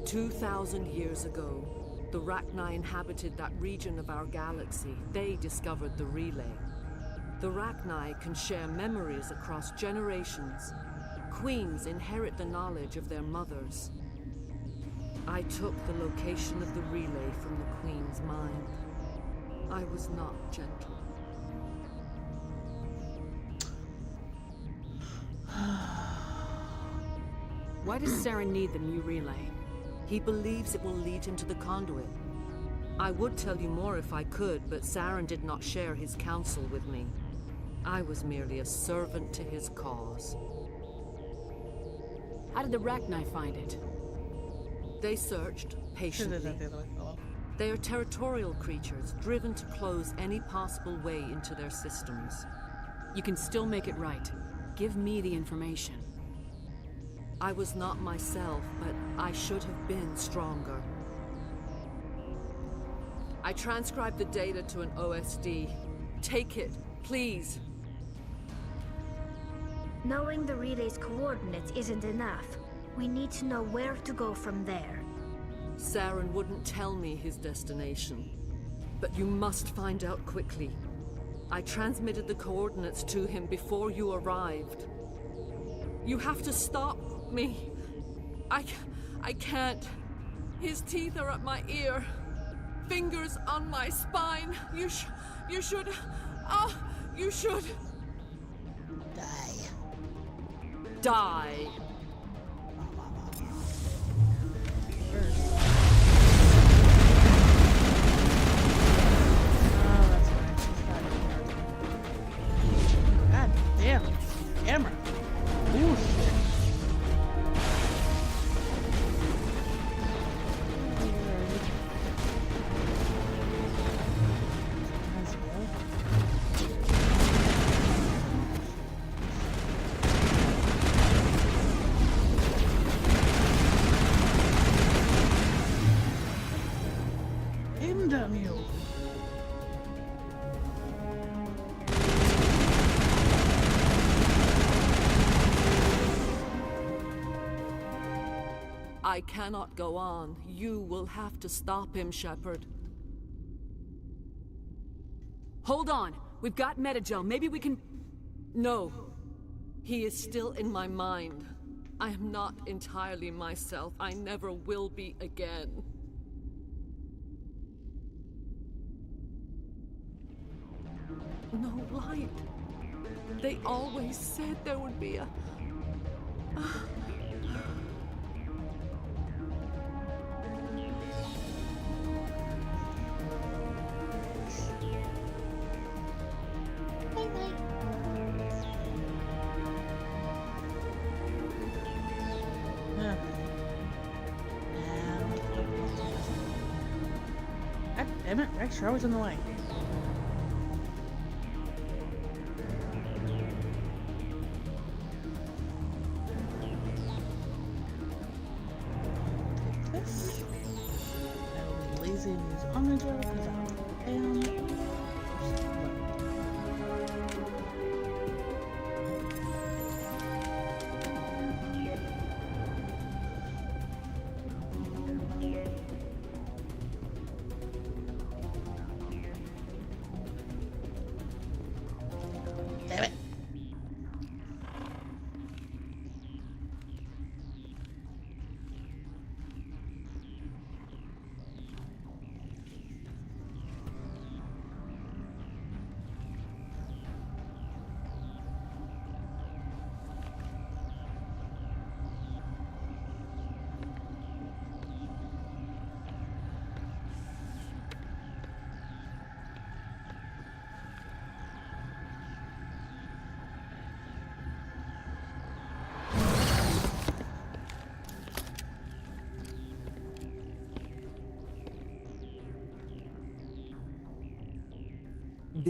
2,000 years ago, the Rachni inhabited that region of our galaxy. They discovered the relay. The Rachni can share memories across generations. Queens inherit the knowledge of their mothers. I took the location of the relay from the Queen's mind. I was not gentle. Why does Saren need the new relay? He believes it will lead him to the conduit. I would tell you more if I could, but Saren did not share his counsel with me. I was merely a servant to his cause. How did the Rachni find it? They searched patiently. They are territorial creatures, driven to close any possible way into their systems. You can still make it right. Give me the information. I was not myself, but I should have been stronger. I transcribed the data to an OSD. Take it, please. Knowing the relay's coordinates isn't enough. We need to know where to go from there. Saren wouldn't tell me his destination. But you must find out quickly. I transmitted the coordinates to him before you arrived. You have to stop me. I can't. His teeth are at my ear. Fingers on my spine. You should... Oh, you should... Die. God damn. Camera. Ooh, shit. Damn you. I cannot go on. You will have to stop him, Shepard. Hold on. We've got Metagel. Maybe we can... No. He is still in my mind. I am not entirely myself. I never will be again. No light. They always said there would be a... God damn it, Rex, you're always in the way. Take this. I will be lazy and use Omnigel because I am. Damn it.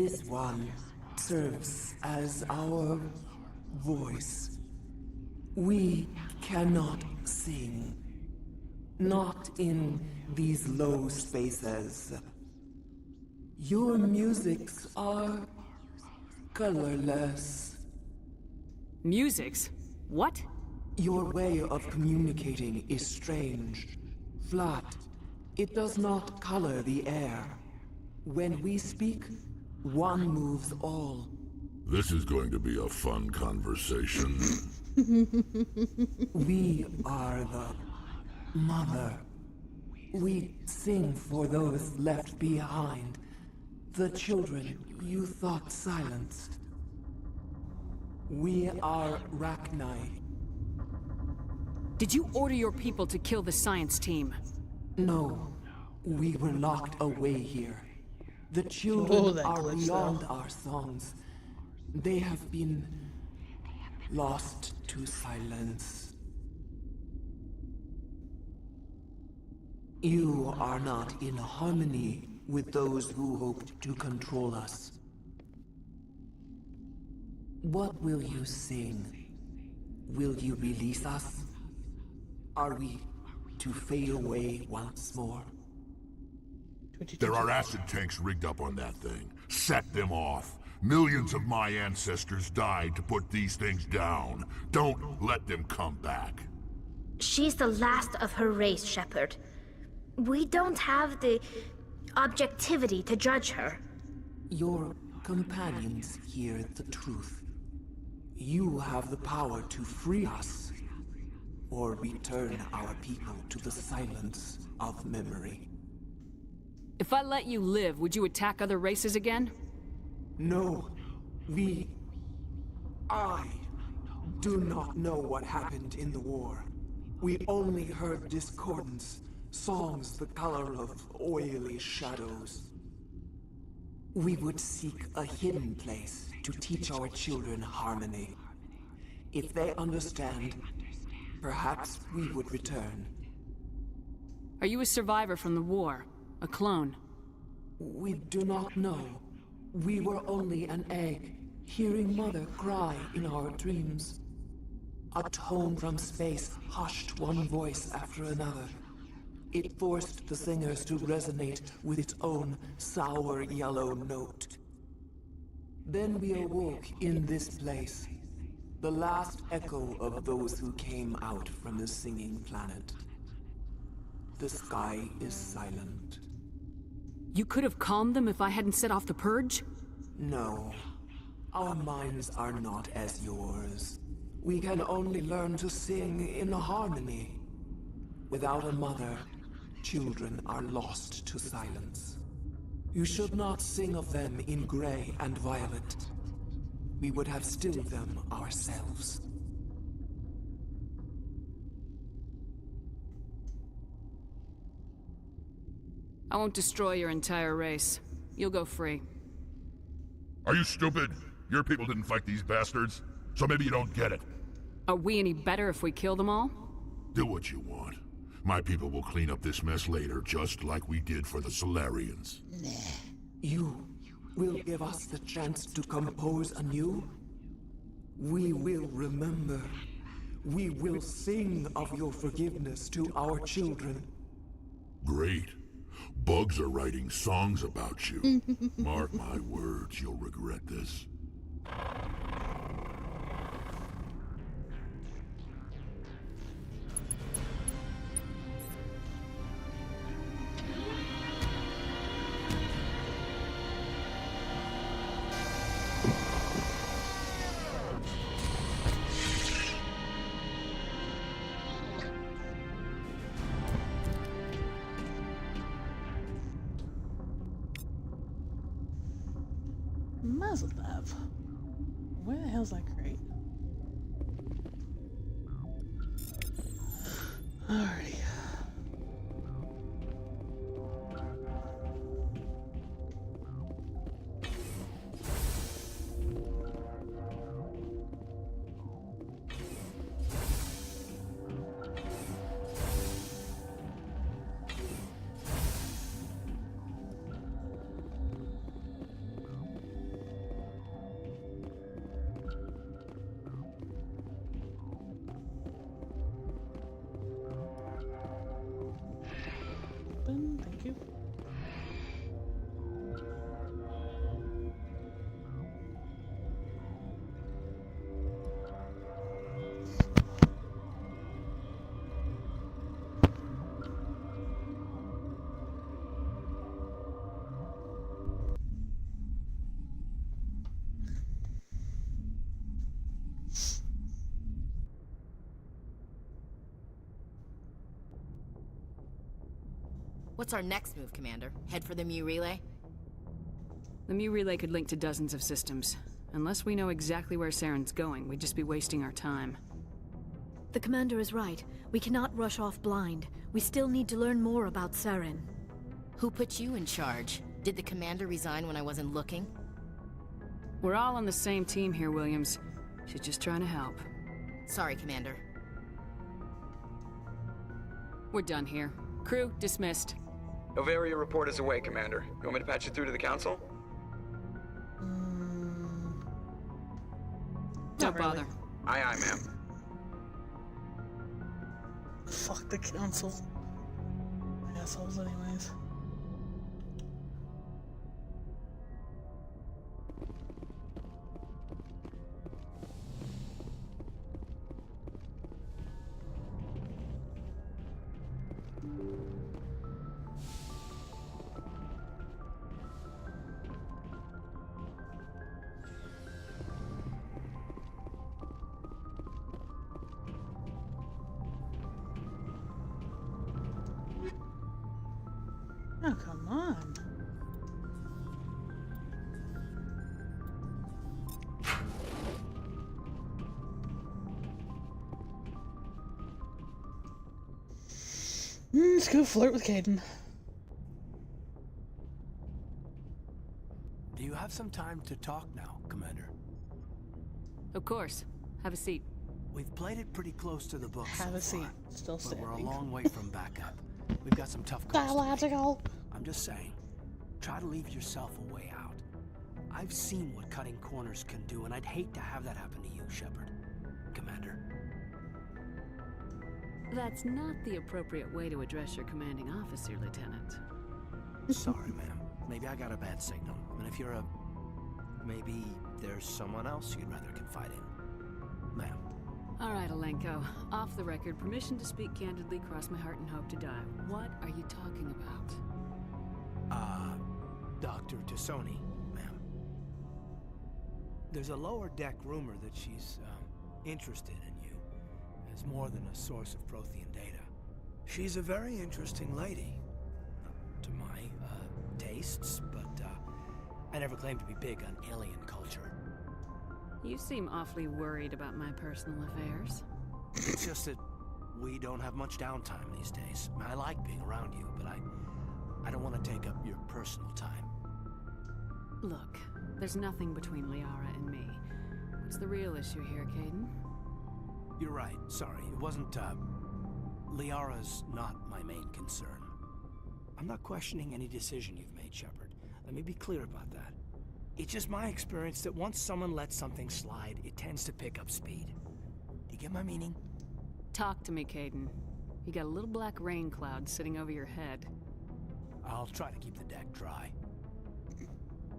This one serves as our voice. We cannot sing. Not in these low spaces. Your musics are colorless. Musics? What? Your way of communicating is strange. Flat. It does not color the air. When we speak, one moves all. This is going to be a fun conversation. We are the mother. We sing for those left behind. The children you thought silenced. We are Rachni. Did you order your people to kill the science team? No. We were locked away here. The children are beyond our songs. They have been lost to silence. You are not in harmony with those who hoped to control us. What will you sing? Will you release us? Are we to fade away once more? There are acid tanks rigged up on that thing. Set them off. Millions of my ancestors died to put these things down. Don't let them come back. She's the last of her race, Shepard. We don't have the objectivity to judge her. Your companions hear the truth. You have the power to free us, or return our people to the silence of memory. If I let you live, would you attack other races again? No. I do not know what happened in the war. We only heard discordance, songs the color of oily shadows. We would seek a hidden place to teach our children harmony. If they understand, perhaps we would return. Are you a survivor from the war? A clone? We do not know. We were only an egg, hearing Mother cry in our dreams. A tone from space hushed one voice after another. It forced the singers to resonate with its own sour yellow note. Then we awoke in this place, the last echo of those who came out from the singing planet. The sky is silent. You could have calmed them if I hadn't set off the purge? No. Our minds are not as yours. We can only learn to sing in harmony. Without a mother, children are lost to silence. You should not sing of them in gray and violet. We would have stilled them ourselves. I won't destroy your entire race. You'll go free. Are you stupid? Your people didn't fight these bastards, so maybe you don't get it. Are we any better if we kill them all? Do what you want. My people will clean up this mess later, just like we did for the Solarians. You will give us the chance to compose anew? We will remember. We will sing of your forgiveness to our children. Great. Bugs are writing songs about you. Mark my words, you'll regret this. Mazel tov. Where the hell's that crate? Alrighty. What's our next move, Commander? Head for the Mu relay? The Mu relay could link to dozens of systems. Unless we know exactly where Saren's going, we'd just be wasting our time. The commander is right. We cannot rush off blind. We still need to learn more about Saren. Who put you in charge? Did the commander resign when I wasn't looking? We're all on the same team here, Williams. She's just trying to help. Sorry, Commander. We're done here. Crew, dismissed. Novaria report is away, Commander. You want me to patch you through to the Council? Don't bother. Aye, aye, ma'am. Fuck the Council. Assholes anyways. Oh, come on. Let's go flirt with Caden. Do you have some time to talk now, Commander? Of course. Have a seat. We've played it pretty close to the book Have a seat. Still but standing. we're a long way from backup. We've got some tough calls. Biological. I'm just saying, try to leave yourself a way out. I've seen what cutting corners can do, and I'd hate to have that happen to you, Shepard. Commander. That's not the appropriate way to address your commanding officer, Lieutenant. Sorry, ma'am. Maybe I got a bad signal. And if you're a... maybe there's someone else you'd rather confide in. Ma'am. All right, Alenko. Off the record, permission to speak candidly, cross my heart and hope to die. What are you talking about? Dr. Tassoni, ma'am. There's a lower deck rumor that she's, interested in you as more than a source of Prothean data. She's a very interesting lady. To my, tastes, but, I never claimed to be big on alien culture. You seem awfully worried about my personal affairs. It's just that we don't have much downtime these days. I like being around you, but I don't want to take up your personal time. Look, there's nothing between Liara and me. What's the real issue here, Caden? You're right. Sorry. It wasn't, Liara's not my main concern. I'm not questioning any decision you've made, Shepard. Let me be clear about that. It's just my experience that once someone lets something slide, it tends to pick up speed. Do you get my meaning? Talk to me, Caden. You got a little black rain cloud sitting over your head. I'll try to keep the deck dry.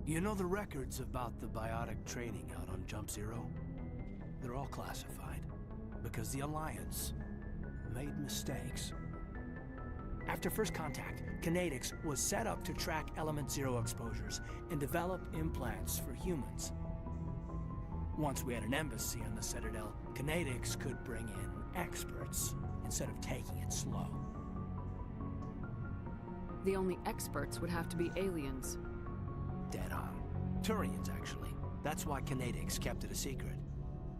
You know the records about the biotic training out on Jump Zero? They're all classified, because the Alliance made mistakes. After first contact, Kinetics was set up to track Element Zero exposures and develop implants for humans. Once we had an embassy on the Citadel, Kinetics could bring in experts instead of taking it slow. The only experts would have to be aliens. Dead on. Turians, actually. That's why Kinetics kept it a secret.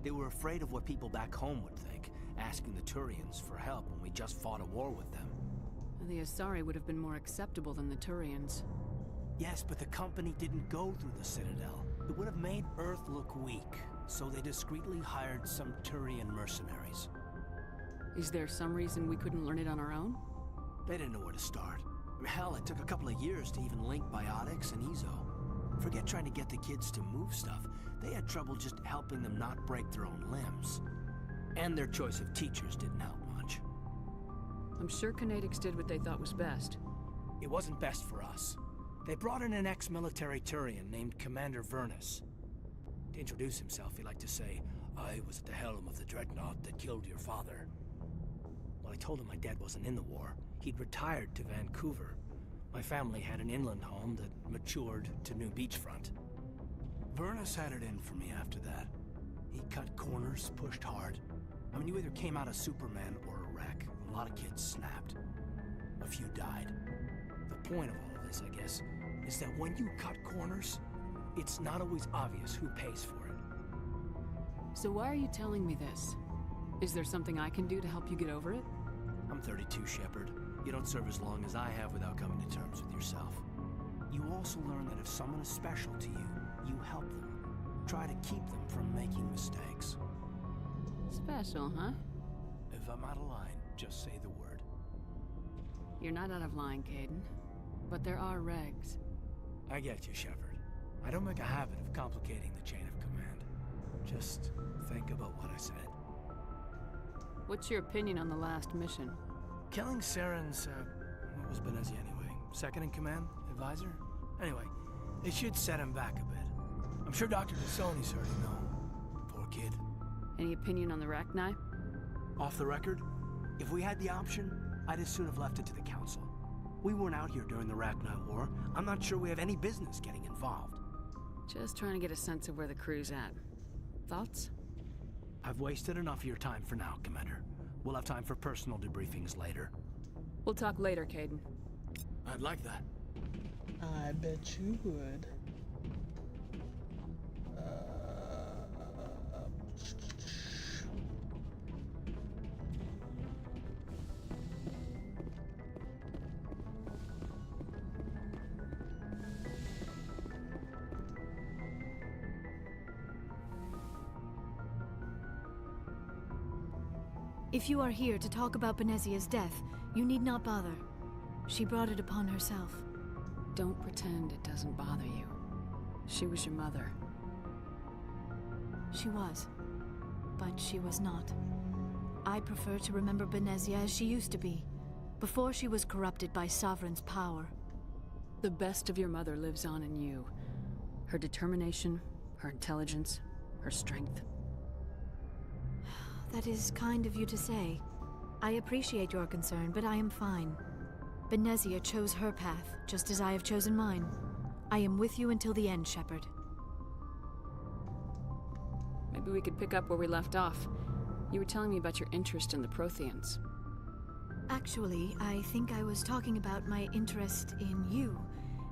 They were afraid of what people back home would think, asking the Turians for help when we just fought a war with them. The Asari would have been more acceptable than the Turians. Yes, but the company didn't go through the Citadel. It would have made Earth look weak, so they discreetly hired some Turian mercenaries. Is there some reason we couldn't learn it on our own? They didn't know where to start. Hell, it took a couple of years to even link biotics and Ezo. Forget trying to get the kids to move stuff. They had trouble just helping them not break their own limbs. And their choice of teachers didn't help much. I'm sure Kinetics did what they thought was best. It wasn't best for us. They brought in an ex-military Turian named Commander Vernus. To introduce himself, he liked to say, "I was at the helm of the dreadnought that killed your father." Well, I told him my dad wasn't in the war. He'd retired to Vancouver. My family had an inland home that matured to new beachfront. Vernus had it in for me after that. He cut corners, pushed hard. I mean, you either came out a Superman or a wreck. A lot of kids snapped. A few died. The point of all of this, I guess, is that when you cut corners, it's not always obvious who pays for it. So why are you telling me this? Is there something I can do to help you get over it? I'm 32, Shepard. You don't serve as long as I have without coming to terms with yourself. You also learn that if someone is special to you, you help them. Try to keep them from making mistakes. Special, huh? If I'm out of line, just say the word. You're not out of line, Caden. But there are regs. I get you, Shepard. I don't make a habit of complicating the chain of command. Just think about what I said. What's your opinion on the last mission? Killing Saren's, what was Benezia anyway? Second in command? Advisor? Anyway, it should set him back a bit. I'm sure Dr. Tassoni's heard him, though. Poor kid. Any opinion on the Rachni? Off the record, if we had the option, I'd as soon have left it to the Council. We weren't out here during the Rachni War. I'm not sure we have any business getting involved. Just trying to get a sense of where the crew's at. Thoughts? I've wasted enough of your time for now, Commander. We'll have time for personal debriefings later. We'll talk later, Caden. I'd like that. I bet you would. If you are here to talk about Benezia's death, you need not bother. She brought it upon herself. Don't pretend it doesn't bother you. She was your mother. She was. But she was not. I prefer to remember Benezia as she used to be, before she was corrupted by Sovereign's power. The best of your mother lives on in you. Her determination, her intelligence, her strength. That is kind of you to say. I appreciate your concern, but I am fine. Benezia chose her path, just as I have chosen mine. I am with you until the end, Shepard. Maybe we could pick up where we left off. You were telling me about your interest in the Protheans. Actually, I think I was talking about my interest in you,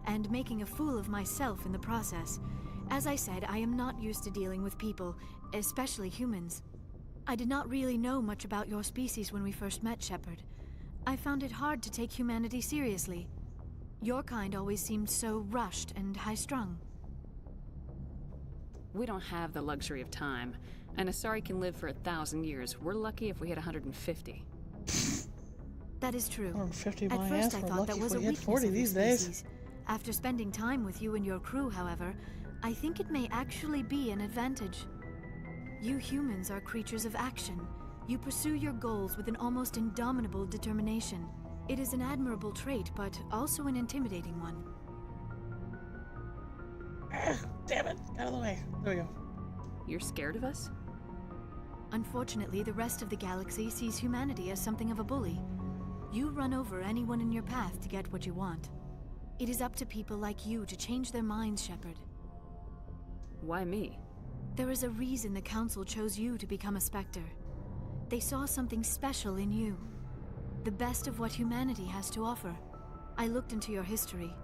and making a fool of myself in the process. As I said, I am not used to dealing with people, especially humans. I did not really know much about your species when we first met, Shepard. I found it hard to take humanity seriously. Your kind always seemed so rushed and high-strung. We don't have the luxury of time, and Asari can live for 1,000 years. We're lucky if we hit 150. That is true. 150 At my first ass, I we're thought lucky that if was a we hit weakness 40 of your these days. species. After spending time with you and your crew, however, I think it may actually be an advantage. You humans are creatures of action. You pursue your goals with an almost indomitable determination. It is an admirable trait, but also an intimidating one. Damn it! Out of the way. There we go. You're scared of us? Unfortunately, the rest of the galaxy sees humanity as something of a bully. You run over anyone in your path to get what you want. It is up to people like you to change their minds, Shepard. Why me? There is a reason the Council chose you to become a Spectre. They saw something special in you. The best of what humanity has to offer. I looked into your history.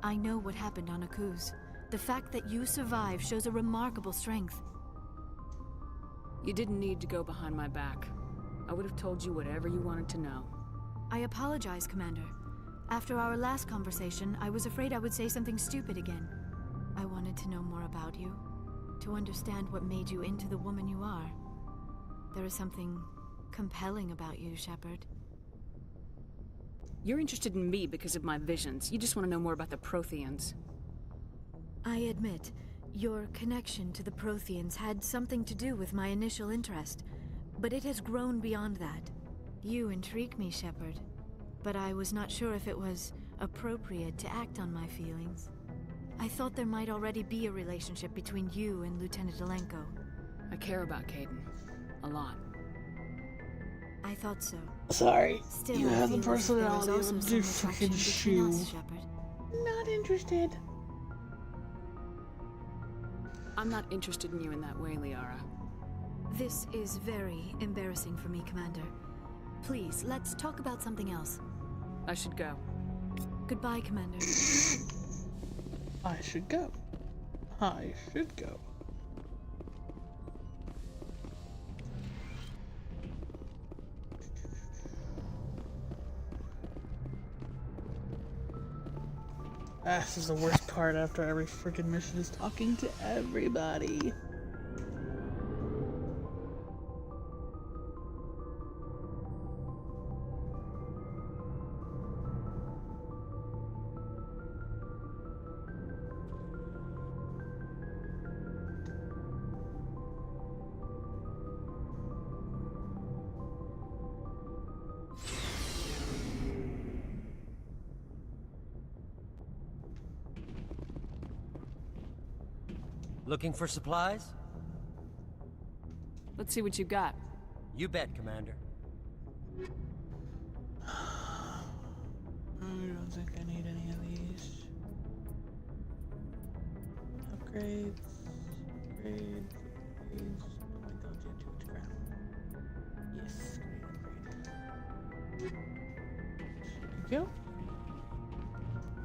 I know what happened on Akuz. The fact that you survived shows a remarkable strength. You didn't need to go behind my back. I would have told you whatever you wanted to know. I apologize, Commander. After our last conversation, I was afraid I would say something stupid again. I wanted to know more about you. To understand what made you into the woman you are. There is something compelling about you, Shepard. You're interested in me because of my visions. You just want to know more about the Protheans. I admit, your connection to the Protheans had something to do with my initial interest, but it has grown beyond that. You intrigue me, Shepard, but I was not sure if it was appropriate to act on my feelings. I thought there might already be a relationship between you and Lieutenant Alenko. I care about Caden. A lot. I thought so. Sorry. Still, You I have the feel as if there is personality also of a some big attraction fucking between shoe. us, Shepard. Not interested. I'm not interested in you in that way, Liara. This is very embarrassing for me, Commander. Please, let's talk about something else. I should go. Goodbye, Commander. I should go. I should go. This is the worst part after every freaking mission is talking to everybody. Looking for supplies? Let's see what you got. You bet, Commander. I don't think I need any of these. Upgrades. Upgrades. Upgrades. Oh my god, you have too much crap. Yes, great upgrade. Thank you.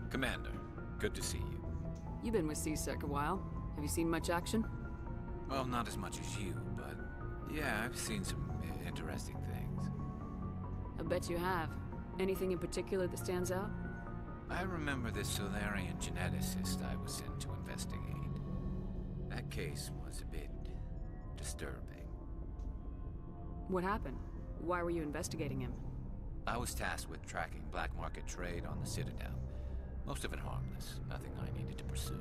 Commander, good to see you. You've been with CSEC a while. Have you seen much action? Well, not as much as you, but yeah, I've seen some interesting things. I bet you have. Anything in particular that stands out? I remember this Solarian geneticist I was sent to investigate. That case was a bit disturbing. What happened? Why were you investigating him? I was tasked with tracking black market trade on the Citadel. Most of it harmless, nothing I needed to pursue.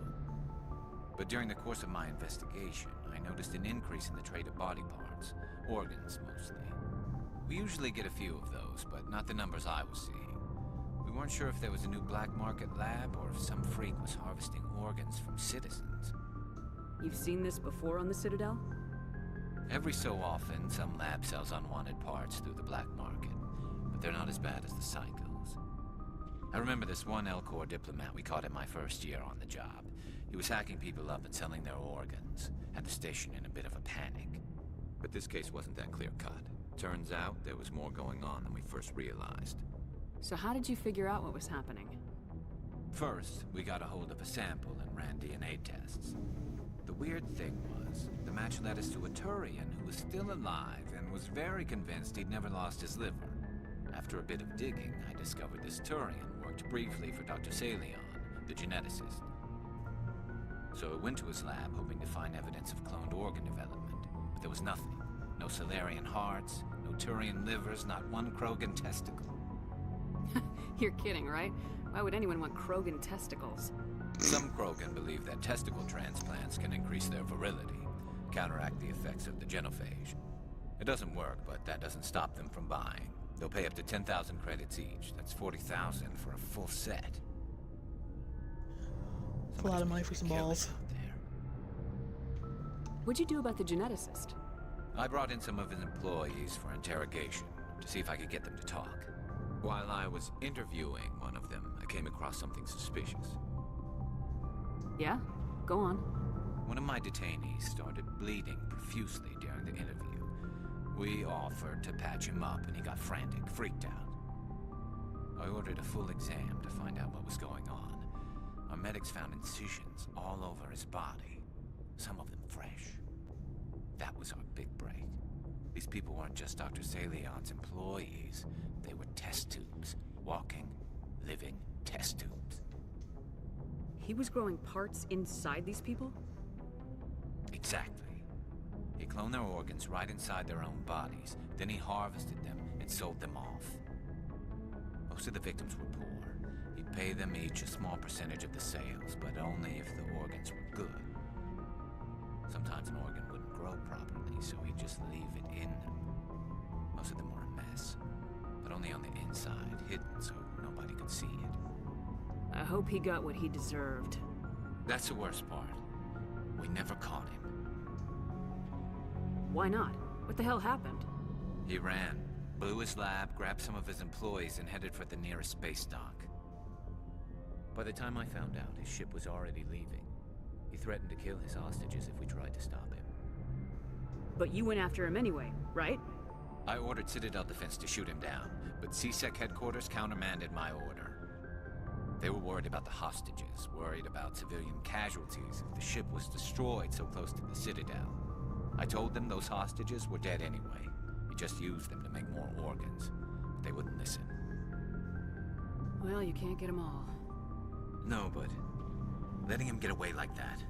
But during the course of my investigation, I noticed an increase in the trade of body parts, organs mostly. We usually get a few of those, but not the numbers I was seeing. We weren't sure if there was a new black market lab or if some freak was harvesting organs from citizens. You've seen this before on the Citadel? Every so often, some lab sells unwanted parts through the black market, but they're not as bad as the psychos. I remember this one Elcor diplomat we caught in my first year on the job. He was hacking people up and selling their organs, had the station in a bit of a panic. But this case wasn't that clear-cut. Turns out there was more going on than we first realized. So how did you figure out what was happening? First, we got a hold of a sample and ran DNA tests. The weird thing was, the match led us to a Turian who was still alive and was very convinced he'd never lost his liver. After a bit of digging, I discovered this Turian worked briefly for Dr. Salion, the geneticist. So I went to his lab hoping to find evidence of cloned organ development, but there was nothing. No Solarian hearts, no Turian livers, not one Krogan testicle. You're kidding, right? Why would anyone want Krogan testicles? Some Krogan believe that testicle transplants can increase their virility, counteract the effects of the genophage. It doesn't work, but that doesn't stop them from buying. They'll pay up to 10,000 credits each. That's 40,000 for a full set. It's a lot of money for some balls. What'd you do about the geneticist? I brought in some of his employees for interrogation to see if I could get them to talk. While I was interviewing one of them, I came across something suspicious. Yeah? Go on. One of my detainees started bleeding profusely during the interview. We offered to patch him up and he got frantic, freaked out. I ordered a full exam to find out what was going on. Our medics found incisions all over his body, some of them fresh. That was our big break. These people weren't just Dr. Salion's employees. They were test tubes. Walking, living test tubes. He was growing parts inside these people? Exactly. He cloned their organs right inside their own bodies. Then he harvested them and sold them off. Most of the victims were poor. He'd pay them each a small percentage of the sales, but only if the organs were good. Sometimes an organ wouldn't grow properly, so he'd just leave it in them. Most of them were a mess, but only on the inside, hidden so nobody could see it. I hope he got what he deserved. That's the worst part. We never caught him. Why not? What the hell happened? He ran, blew his lab, grabbed some of his employees, and headed for the nearest space dock. By the time I found out, his ship was already leaving. He threatened to kill his hostages if we tried to stop him. But you went after him anyway, right? I ordered Citadel Defense to shoot him down, but CSEC headquarters countermanded my order. They were worried about the hostages, worried about civilian casualties if the ship was destroyed so close to the Citadel. I told them those hostages were dead anyway. We just used them to make more organs. But they wouldn't listen. Well, you can't get them all. No, but letting him get away like that.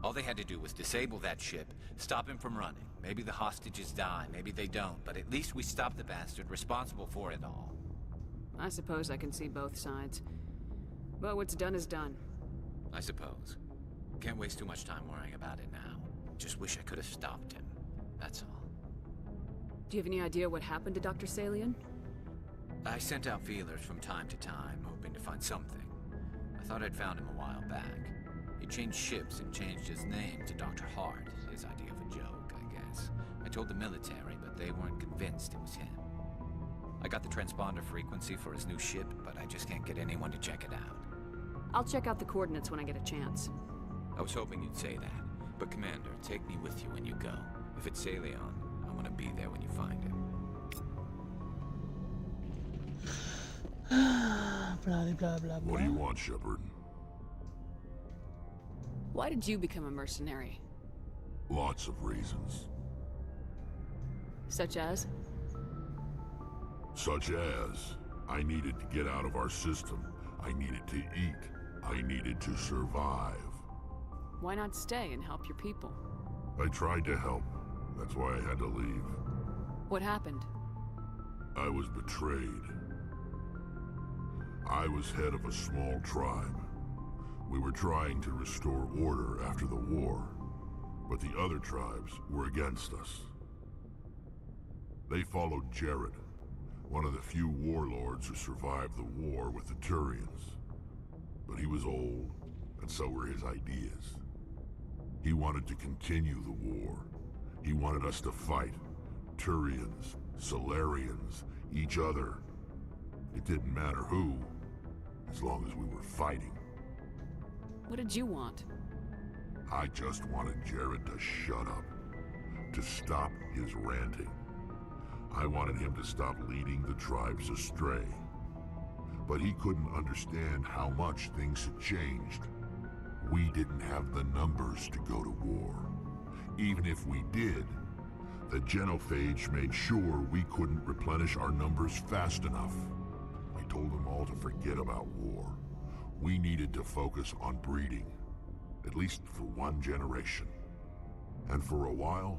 All they had to do was disable that ship, stop him from running. Maybe the hostages die, maybe they don't, but at least we stopped the bastard responsible for it all. I suppose I can see both sides. But what's done is done. I suppose. Can't waste too much time worrying about it now. Just wish I could have stopped him. That's all. Do you have any idea what happened to Dr. Salian? I sent out feelers from time to time, hoping to find something. I thought I'd found him a while back. He changed ships and changed his name to Dr. Hart, his idea of a joke, I guess. I told the military, but they weren't convinced it was him. I got the transponder frequency for his new ship, but I just can't get anyone to check it out. I'll check out the coordinates when I get a chance. I was hoping you'd say that. But Commander, take me with you when you go. If it's Salion, I want to be there when you find him. Blah, blah, blah, blah. What do you want, Shepard? Why did you become a mercenary? Lots of reasons. Such as? Such as, I needed to get out of our system. I needed to eat. I needed to survive. Why not stay and help your people? I tried to help. That's why I had to leave. What happened? I was betrayed. I was head of a small tribe. We were trying to restore order after the war, but the other tribes were against us. They followed Jared, one of the few warlords who survived the war with the Turians. But he was old, and so were his ideas. He wanted to continue the war. He wanted us to fight. Turians, Solarians, each other. It didn't matter who, as long as we were fighting. What did you want? I just wanted Jared to shut up, to stop his ranting. I wanted him to stop leading the tribes astray. But he couldn't understand how much things had changed. We didn't have the numbers to go to war. Even if we did, the genophage made sure we couldn't replenish our numbers fast enough. I told them all to forget about war. We needed to focus on breeding, at least for one generation. And for a while,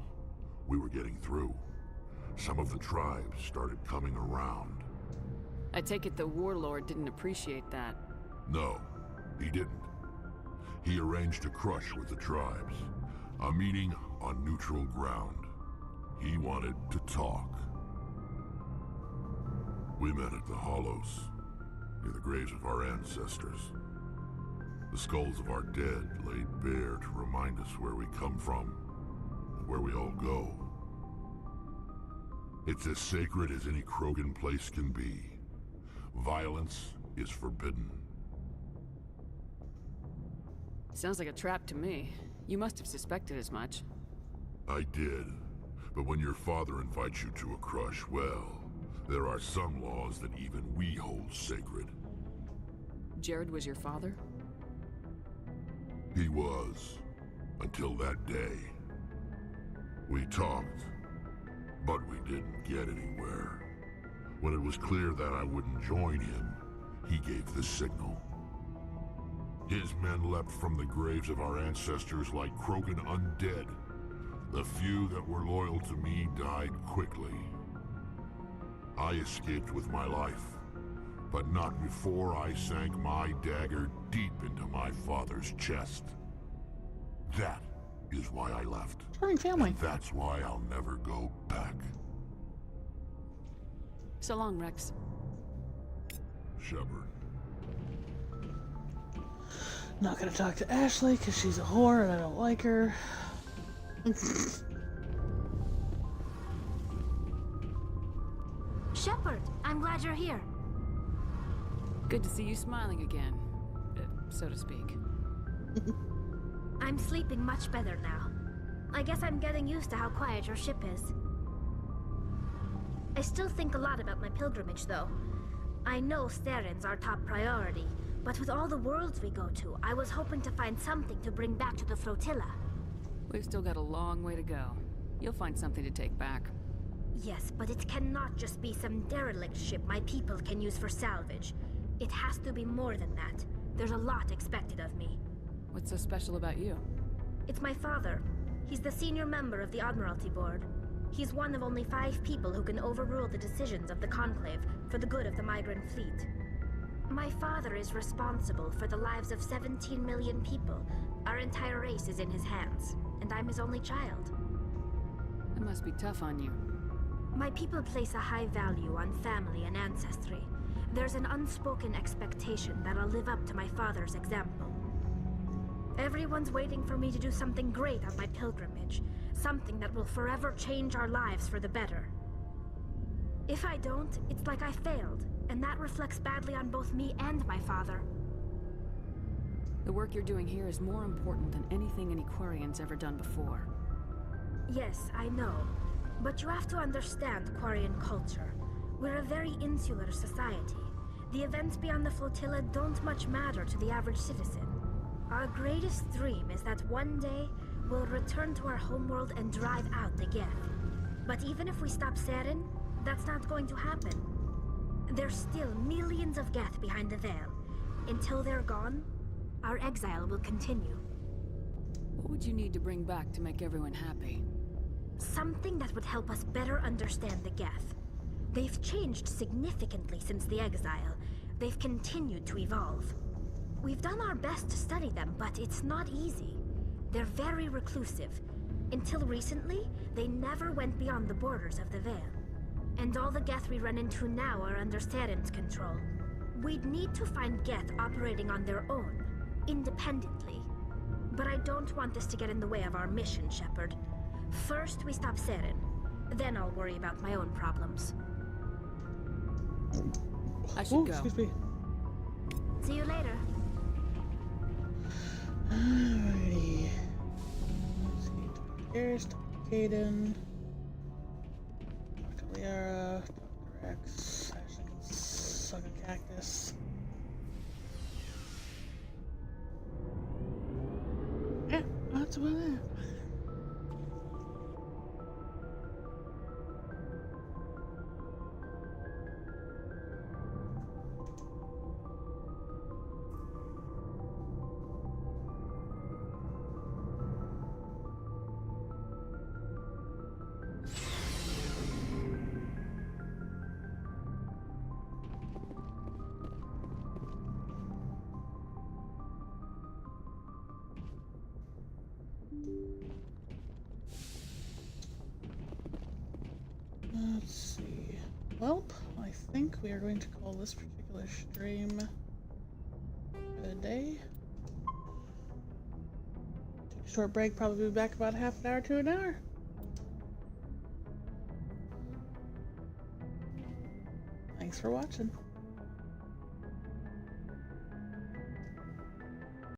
we were getting through. Some of the tribes started coming around. I take it the warlord didn't appreciate that. No, he didn't. He arranged a crush with the tribes, a meeting on neutral ground. He wanted to talk. We met at the Hollows, near the graves of our ancestors. The skulls of our dead laid bare to remind us where we come from, and where we all go. It's as sacred as any Krogan place can be. Violence is forbidden. Sounds like a trap to me. You must have suspected as much. I did. But when your father invites you to a crush, well, there are some laws that even we hold sacred. Jared was your father? He was, until that day. We talked, but we didn't get anywhere. When it was clear that I wouldn't join him, he gave the signal. His men leapt from the graves of our ancestors like Krogan undead. The few that were loyal to me died quickly. I escaped with my life, but not before I sank my dagger deep into my father's chest. That is why I left. Family. And that's why I'll never go back. So long, Rex. Shepard. Not gonna talk to Ashley because she's a whore and I don't like her. Shepard, I'm glad you're here. Good to see you smiling again, so to speak. I'm sleeping much better now. I guess I'm getting used to how quiet your ship is. I still think a lot about my pilgrimage, though. I know Steren's our top priority, but with all the worlds we go to, I was hoping to find something to bring back to the flotilla. We've still got a long way to go. You'll find something to take back. Yes, but it cannot just be some derelict ship my people can use for salvage. It has to be more than that. There's a lot expected of me. What's so special about you? It's my father. He's the senior member of the Admiralty Board. He's one of only 5 people who can overrule the decisions of the Conclave for the good of the migrant fleet. My father is responsible for the lives of 17 million people. Our entire race is in his hands, and I'm his only child. It must be tough on you. My people place a high value on family and ancestry. There's an unspoken expectation that I'll live up to my father's example. Everyone's waiting for me to do something great on my pilgrimage, something that will forever change our lives for the better. If I don't, it's like I failed, and that reflects badly on both me and my father. The work you're doing here is more important than anything an Aquarian's ever done before. Yes, I know. But you have to understand Quarian culture. We're a very insular society. The events beyond the flotilla don't much matter to the average citizen. Our greatest dream is that one day we'll return to our homeworld and drive out the Geth. But even if we stop Saren, that's not going to happen. There's still millions of Geth behind the veil. Until they're gone, our exile will continue. What would you need to bring back to make everyone happy? Something that would help us better understand the Geth. They've changed significantly since the exile. They've continued to evolve. We've done our best to study them, but it's not easy. They're very reclusive. Until recently, they never went beyond the borders of the Veil. And all the Geth we run into now are under Saren's control. We'd need to find Geth operating on their own, independently. But I don't want this to get in the way of our mission, Shepard. First, we stop Saren. Then I'll worry about my own problems. I should go. Excuse me. See you later. Alrighty. Let's see. Here's Caden. Dr. Liara. Dr. X. Actually can suck a cactus. Yeah, that's about it. Let's see. Well, I think we are going to call this particular stream a day. Take a short break, probably be back about half an hour to an hour. Thanks for watching.